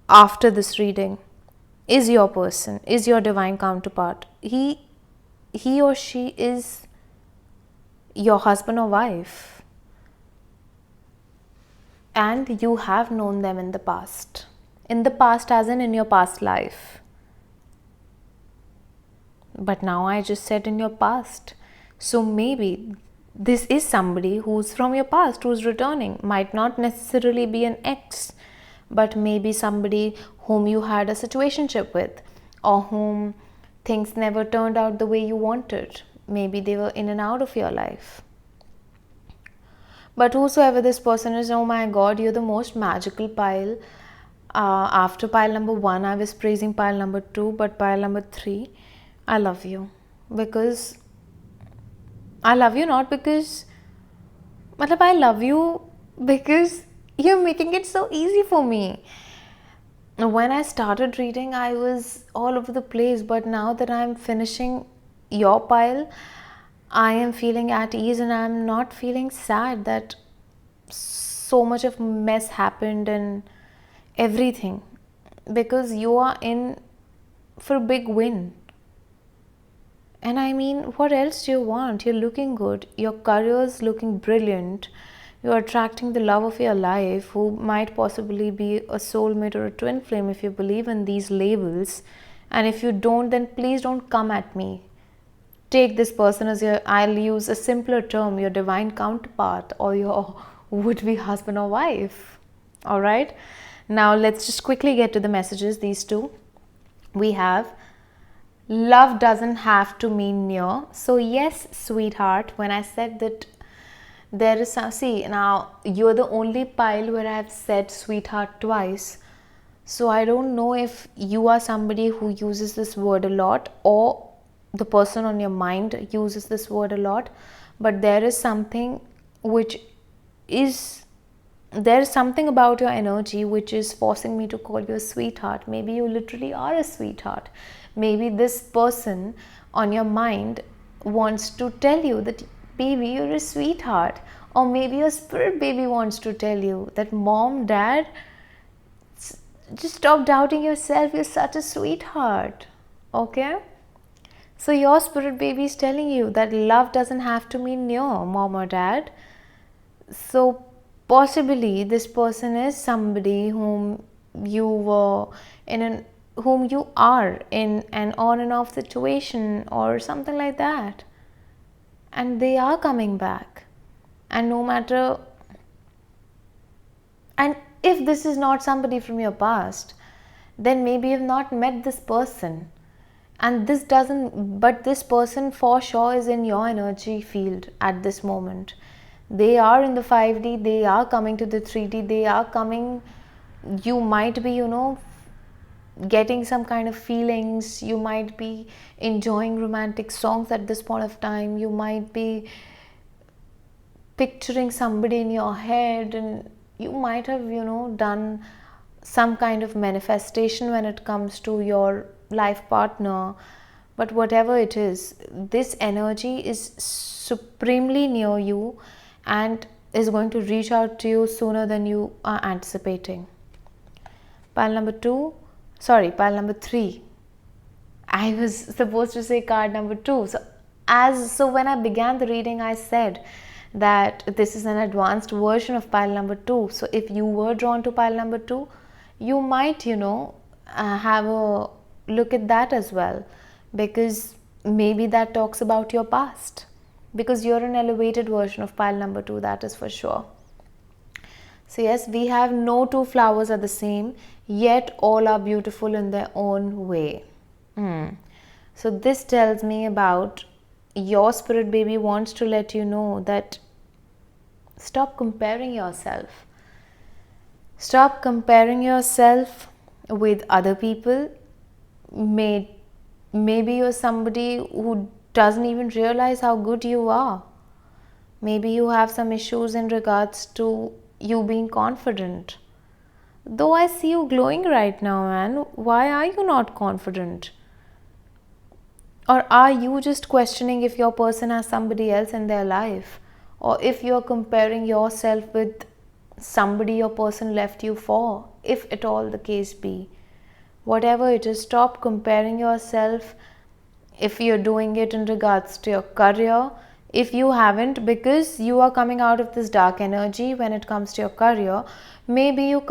after this reading, is your person, is your divine counterpart. He or she is your husband or wife, and you have known them in the past. In the past as in your past life. But now I just said in your past. So maybe this is somebody who's from your past, who's returning. Might not necessarily be an ex, but maybe somebody whom you had a situationship with, or whom things never turned out the way you wanted. Maybe they were in and out of your life. But whosoever this person is, oh my God, you're the most magical pile. After pile number 1, I was praising pile number 2, but pile number 3, I love you. Because I love you not because, I love you because you're making it so easy for me. When I started reading, I was all over the place, but now that I'm finishing your pile, I am feeling at ease, and I'm not feeling sad that so much of mess happened and everything, because you are in for a big win. And I mean, what else do you want? You're looking good, your career's looking brilliant, you're attracting the love of your life, who might possibly be a soulmate or a twin flame if you believe in these labels. And if you don't, then please don't come at me. Take this person as your, I'll use a simpler term, your divine counterpart, or your would-be husband or wife. Alright, now let's just quickly get to the messages. These two we have: love doesn't have to mean near. So yes, sweetheart, when I said that there is some, see, now you're the only pile where I have said sweetheart twice. So I don't know if you are somebody who uses this word a lot, or the person on your mind uses this word a lot, but there is something about your energy which is forcing me to call you a sweetheart. Maybe you literally are a sweetheart. Maybe this person on your mind wants to tell you that, baby, you're a sweetheart. Or maybe your spirit baby wants to tell you that, mom, dad, just stop doubting yourself, you're such a sweetheart. Okay? So your spirit baby is telling you that love doesn't have to mean near, mom or dad. So possibly this person is somebody whom you are in an on and off situation or something like that. And they are coming back. And no matter, and if this is not somebody from your past, then maybe you've not met this person. And but this person for sure is in your energy field at this moment. They are in the 5D, they are coming to the 3D, they are coming, you might be, getting some kind of feelings, you might be enjoying romantic songs at this point of time, you might be picturing somebody in your head, and you might have, done some kind of manifestation when it comes to your life partner. But whatever it is, this energy is supremely near you and is going to reach out to you sooner than you are anticipating. Pile number 3. I was supposed to say card number 2. So when I began the reading, I said that this is an advanced version of pile number 2. So if you were drawn to pile number 2, you might, have a look at that as well, because maybe that talks about your past, because you're an elevated version of pile number 2, that is for sure. So yes, we have no two flowers are the same, yet all are beautiful in their own way. So this tells me about your spirit baby wants to let you know that stop comparing yourself. Stop comparing yourself with other people. Maybe you're somebody who doesn't even realize how good you are. Maybe you have some issues in regards to you being confident. Though I see you glowing right now, man. Why are you not confident? Or are you just questioning if your person has somebody else in their life? Or if you're comparing yourself with somebody your person left you for, if at all the case be. Whatever it is, stop comparing yourself. If you're doing it in regards to your career, if you haven't, because you are coming out of this dark energy when it comes to your career, maybe you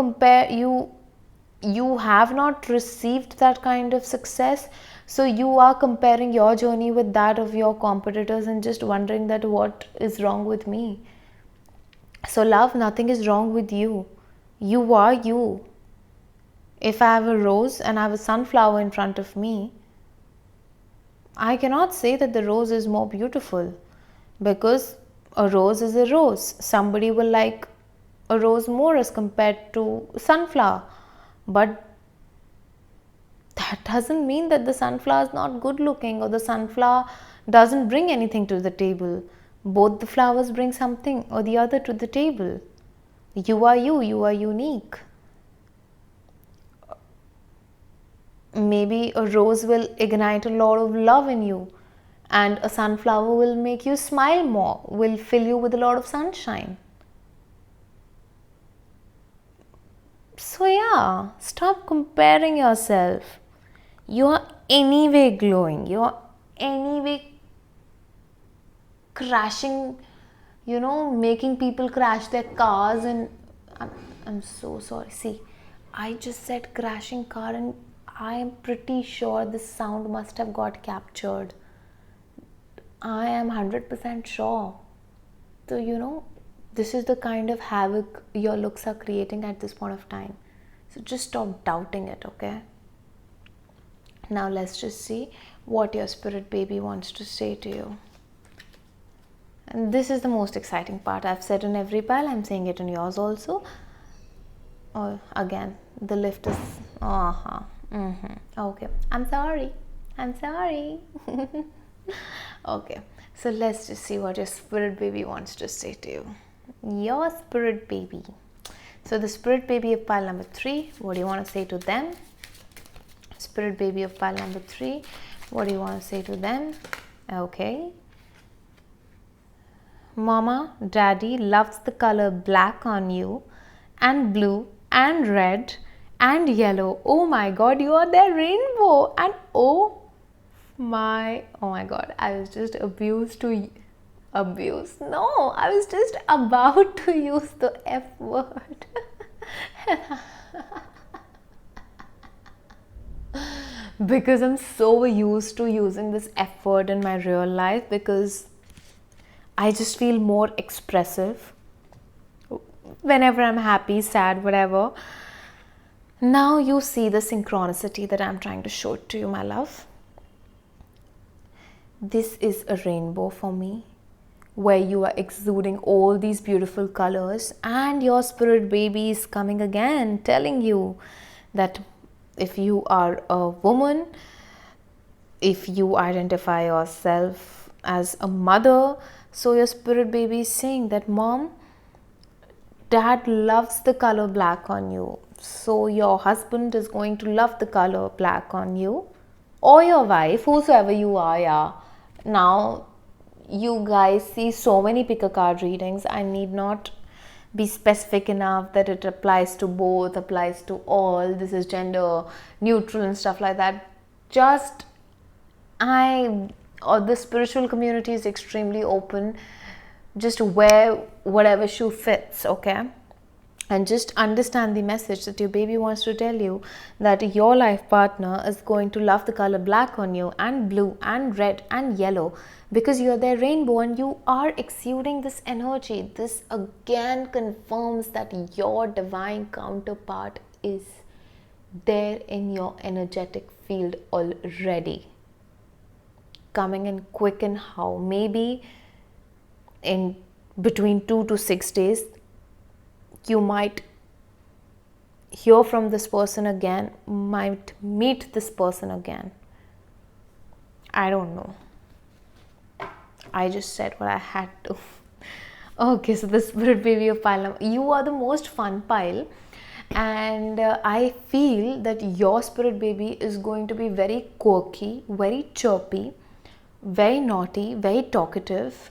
have not received that kind of success, so you are comparing your journey with that of your competitors and just wondering that what is wrong with me. So love, nothing is wrong with you. You are you. If I have a rose and I have a sunflower in front of me, I cannot say that the rose is more beautiful, because a rose is a rose. Somebody will like a rose more as compared to sunflower, but that doesn't mean that the sunflower is not good looking or the sunflower doesn't bring anything to the table. Both the flowers bring something or the other to the table. You are you, you are unique. Maybe a rose will ignite a lot of love in you, and a sunflower will make you smile more, will fill you with a lot of sunshine. So yeah, stop comparing yourself. You are anyway glowing, you are anyway crashing, making people crash their cars. And I'm so sorry. See, I just said crashing car, and I am pretty sure this sound must have got captured. I am 100% sure. So, this is the kind of havoc your looks are creating at this point of time. So just stop doubting it, okay? Now let's just see what your spirit baby wants to say to you. And this is the most exciting part. I've said in every pile, I'm saying it in yours also. Oh, again, the lift is, okay, I'm sorry. Okay, so let's just see what your spirit baby wants to say to you. Your spirit baby. So the spirit baby of pile number 3, what do you want to say to them? Spirit baby of pile number 3, what do you want to say to them? Okay. Mama, Daddy loves the color black on you, and blue, and red, and yellow. Oh my God, you are their rainbow. And oh my God, I was just I was just about to use the F word. Because I'm so used to using this F word in my real life, because I just feel more expressive whenever I'm happy, sad, whatever. Now you see the synchronicity that I'm trying to show to you, my love. This is a rainbow for me, where you are exuding all these beautiful colors, and your spirit baby is coming again, telling you that if you are a woman, if you identify yourself as a mother, so your spirit baby is saying that, Mom, Dad loves the color black on you. So your husband is going to love the color black on you, or your wife, whosoever you are, yeah. Now, you guys see so many pickacard readings. I need not be specific enough that it applies to both, applies to all, this is gender neutral and stuff like that. Just the spiritual community is extremely open. Just wear whatever shoe fits, okay? And just understand the message that your baby wants to tell you, that your life partner is going to love the color black on you, and blue, and red, and yellow, because you're their rainbow and you are exuding this energy. This again confirms that your divine counterpart is there in your energetic field already, coming in quick and how. Maybe in between 2 to 6 days, you might hear from this person again, might meet this person again. I don't know. I just said what I had to. Okay, so the spirit baby of pile, you are the most fun pile, and I feel that your spirit baby is going to be very quirky, very chirpy, very naughty, very talkative,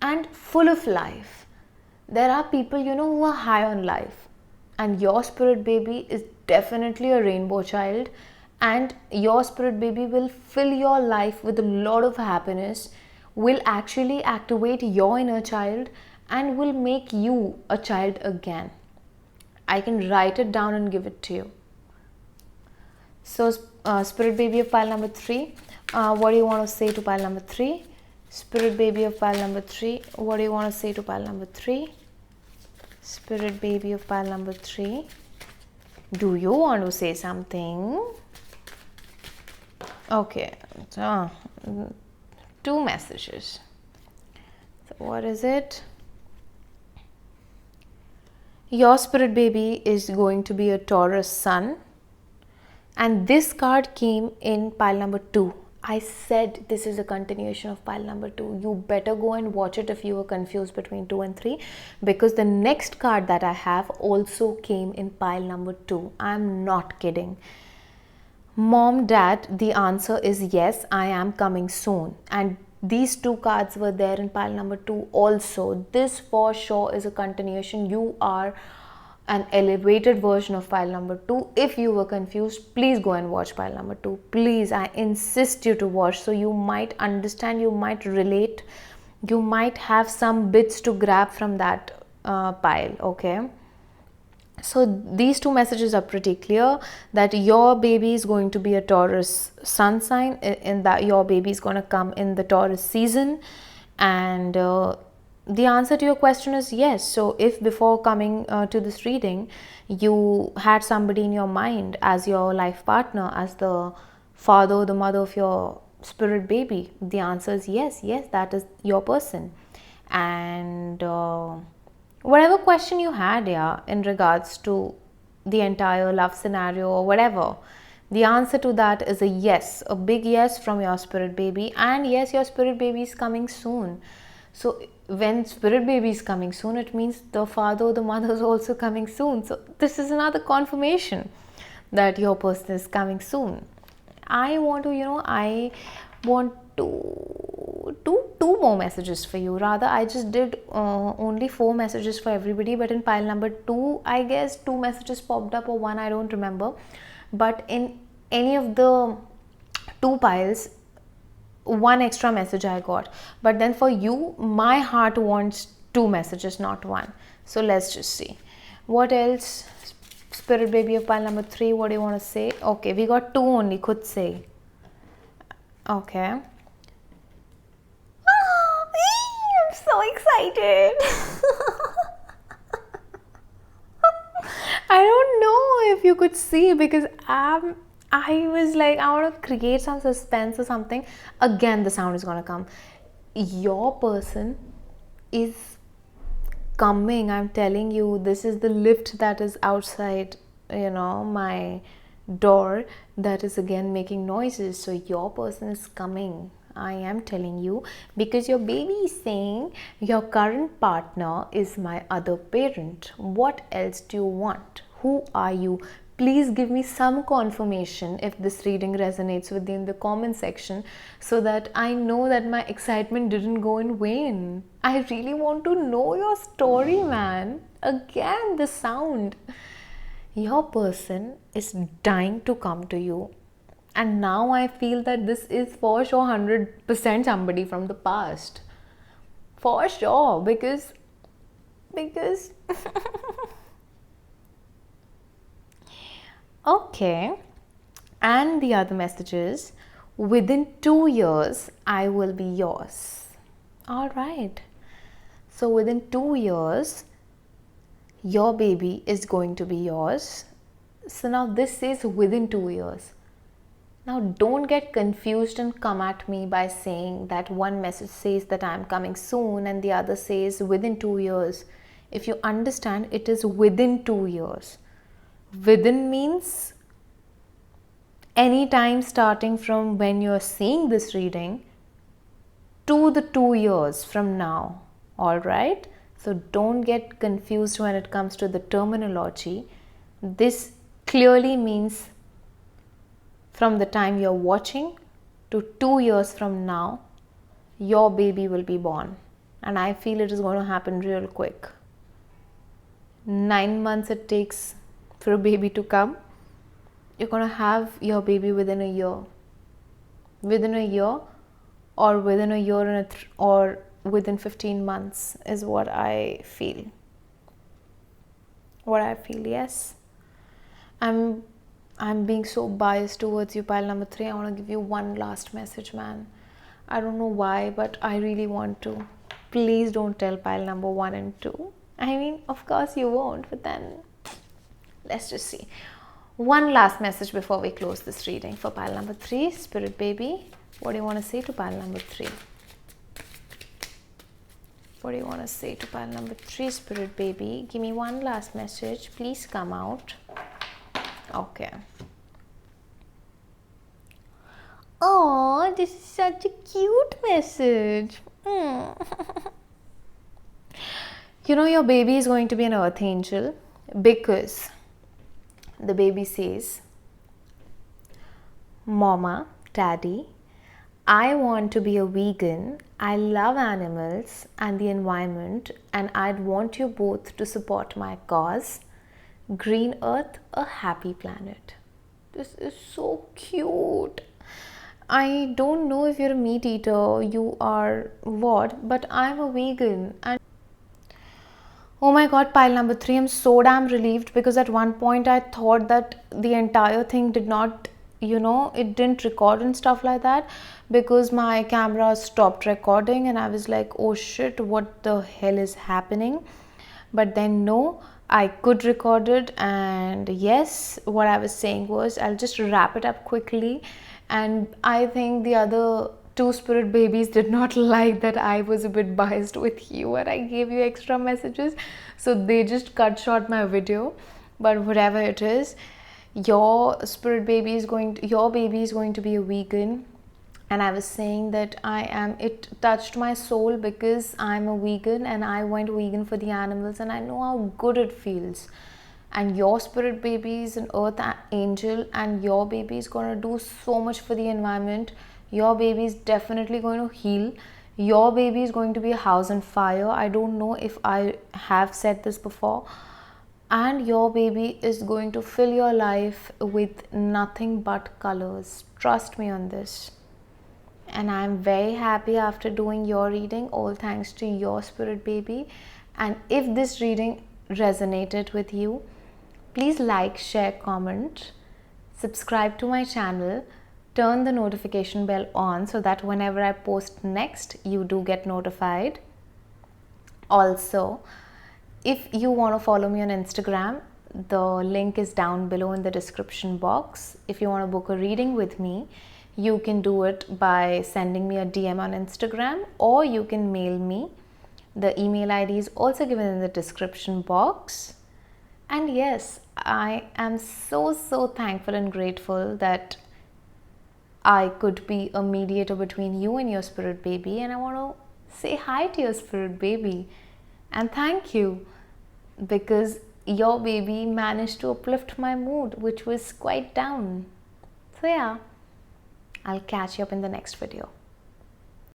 and full of life. There are people, who are high on life, and your spirit baby is definitely a rainbow child, and your spirit baby will fill your life with a lot of happiness, will actually activate your inner child, and will make you a child again. I can write it down and give it to you. So, spirit baby of pile number 3, what do you want to say to pile number 3? Spirit baby of pile number 3, what do you want to say to pile number 3? Spirit baby of pile number 3, do you want to say something? Okay, so 2 messages. So what is it? Your spirit baby is going to be a Taurus sun, and this card came in pile number 2. I said this is a continuation of pile number 2. You better go and watch it if you were confused between 2 and 3, because the next card that I have also came in pile number 2. I'm not kidding. Mom, Dad, the answer is yes, I am coming soon. And these 2 cards were there in pile number 2 also. This for sure is a continuation. You are an elevated version of pile number 2. If you were confused, please go and watch pile number 2. Please, I insist you to watch, so you might understand, you might relate, you might have some bits to grab from that pile, okay? So these 2 messages are pretty clear, that your baby is going to be a Taurus sun sign, in that your baby is going to come in the Taurus season, and the answer to your question is yes. So if before coming to this reading, you had somebody in your mind as your life partner, as the father or the mother of your spirit baby, the answer is yes, that is your person. And whatever question you had in regards to the entire love scenario or whatever, the answer to that is a yes, a big yes from your spirit baby. And yes, your spirit baby is coming soon. So when spirit baby is coming soon, it means the father or the mother is also coming soon. So this is another confirmation that your person is coming soon. I want to do 2 more messages for you. Rather, I just did only 4 messages for everybody, but in pile number 2, I guess 2 messages popped up, or 1, I don't remember. But in any of the 2 piles, 1 extra message I got. But then for you, my heart wants 2 messages, not 1. So let's just see. What else? Spirit baby of pile number 3, what do you want to say? Okay, we got 2 only, could say. Okay. I'm so excited. I don't know if you could see, because I was like, I want to create some suspense or something. Again, the sound is going to come. Your person is coming. I'm telling you, this is the lift that is outside, my door, that is again making noises. So your person is coming. I am telling you, because your baby is saying your current partner is my other parent. What else do you want? Who are you? Please give me some confirmation if this reading resonates with you in the comment section, so that I know that my excitement didn't go in vain. I really want to know your story, man. Again, the sound. Your person is dying to come to you. And now I feel that this is for sure 100% somebody from the past. For sure, because okay. And the other message is, within 2 years, I will be yours. All right. So within 2 years, your baby is going to be yours. So now this says within 2 years. Now don't get confused and come at me by saying that one message says that I am coming soon and the other says within 2 years. If you understand, it is within 2 years. Within means any time starting from when you're seeing this reading to the 2 years from now. Alright? So don't get confused when it comes to the terminology. This clearly means from the time you're watching to 2 years from now, your baby will be born. And I feel it is going to happen real quick. 9 months it takes for a baby to come. You're going to have your baby within a year. Within a year, or within a year and or within 15 months is what I feel. Yes. I'm being so biased towards you, pile number 3. I want to give you one last message, man. I don't know why, but I really want to. Please don't tell pile number 1 and 2. I mean, of course you won't, but then let's just see. One last message before we close this reading for pile number 3. Spirit baby, what do you want to say to pile number 3? What do you want to say to pile number 3, spirit baby? Give me one last message. Please come out. Okay. Oh, this is such a cute message. You know, your baby is going to be an earth angel because the baby says, Mama, Daddy, I want to be a vegan. I love animals and the environment, and I'd want you both to support my cause. Green Earth, a happy planet. This is so cute. I don't know if you're a meat eater, you are what, but I'm a vegan. And oh my god, pile number 3, I'm so damn relieved, because at one point I thought that the entire thing did not, it didn't record and stuff like that, because my camera stopped recording and I was like, oh shit, what the hell is happening? But then no, I could record it, and yes, what I was saying was, I'll just wrap it up quickly. And I think the other 2 spirit babies did not like that I was a bit biased with you and I gave you extra messages, so they just cut short my video. But whatever it is, your baby is going to be a vegan. And I was saying that it touched my soul because I'm a vegan and I went vegan for the animals, and I know how good it feels. And your spirit baby is an earth angel, and your baby is going to do so much for the environment. Your baby is definitely going to heal. Your baby is going to be a house on fire. I don't know if I have said this before. And your baby is going to fill your life with nothing but colors. Trust me on this. And I'm very happy after doing your reading, all thanks to your spirit baby. And if this reading resonated with you, please like, share, comment, subscribe to my channel, turn the notification bell on so that whenever I post next, you do get notified. Also, if you want to follow me on Instagram, the link is down below in the description box. If you want to book a reading with me, you can do it by sending me a DM on Instagram, or you can mail me. The email ID is also given in the description box. And yes, I am so thankful and grateful that I could be a mediator between you and your spirit baby. And I want to say hi to your spirit baby and thank you, because your baby managed to uplift my mood, which was quite down. So yeah, I'll catch you up in the next video.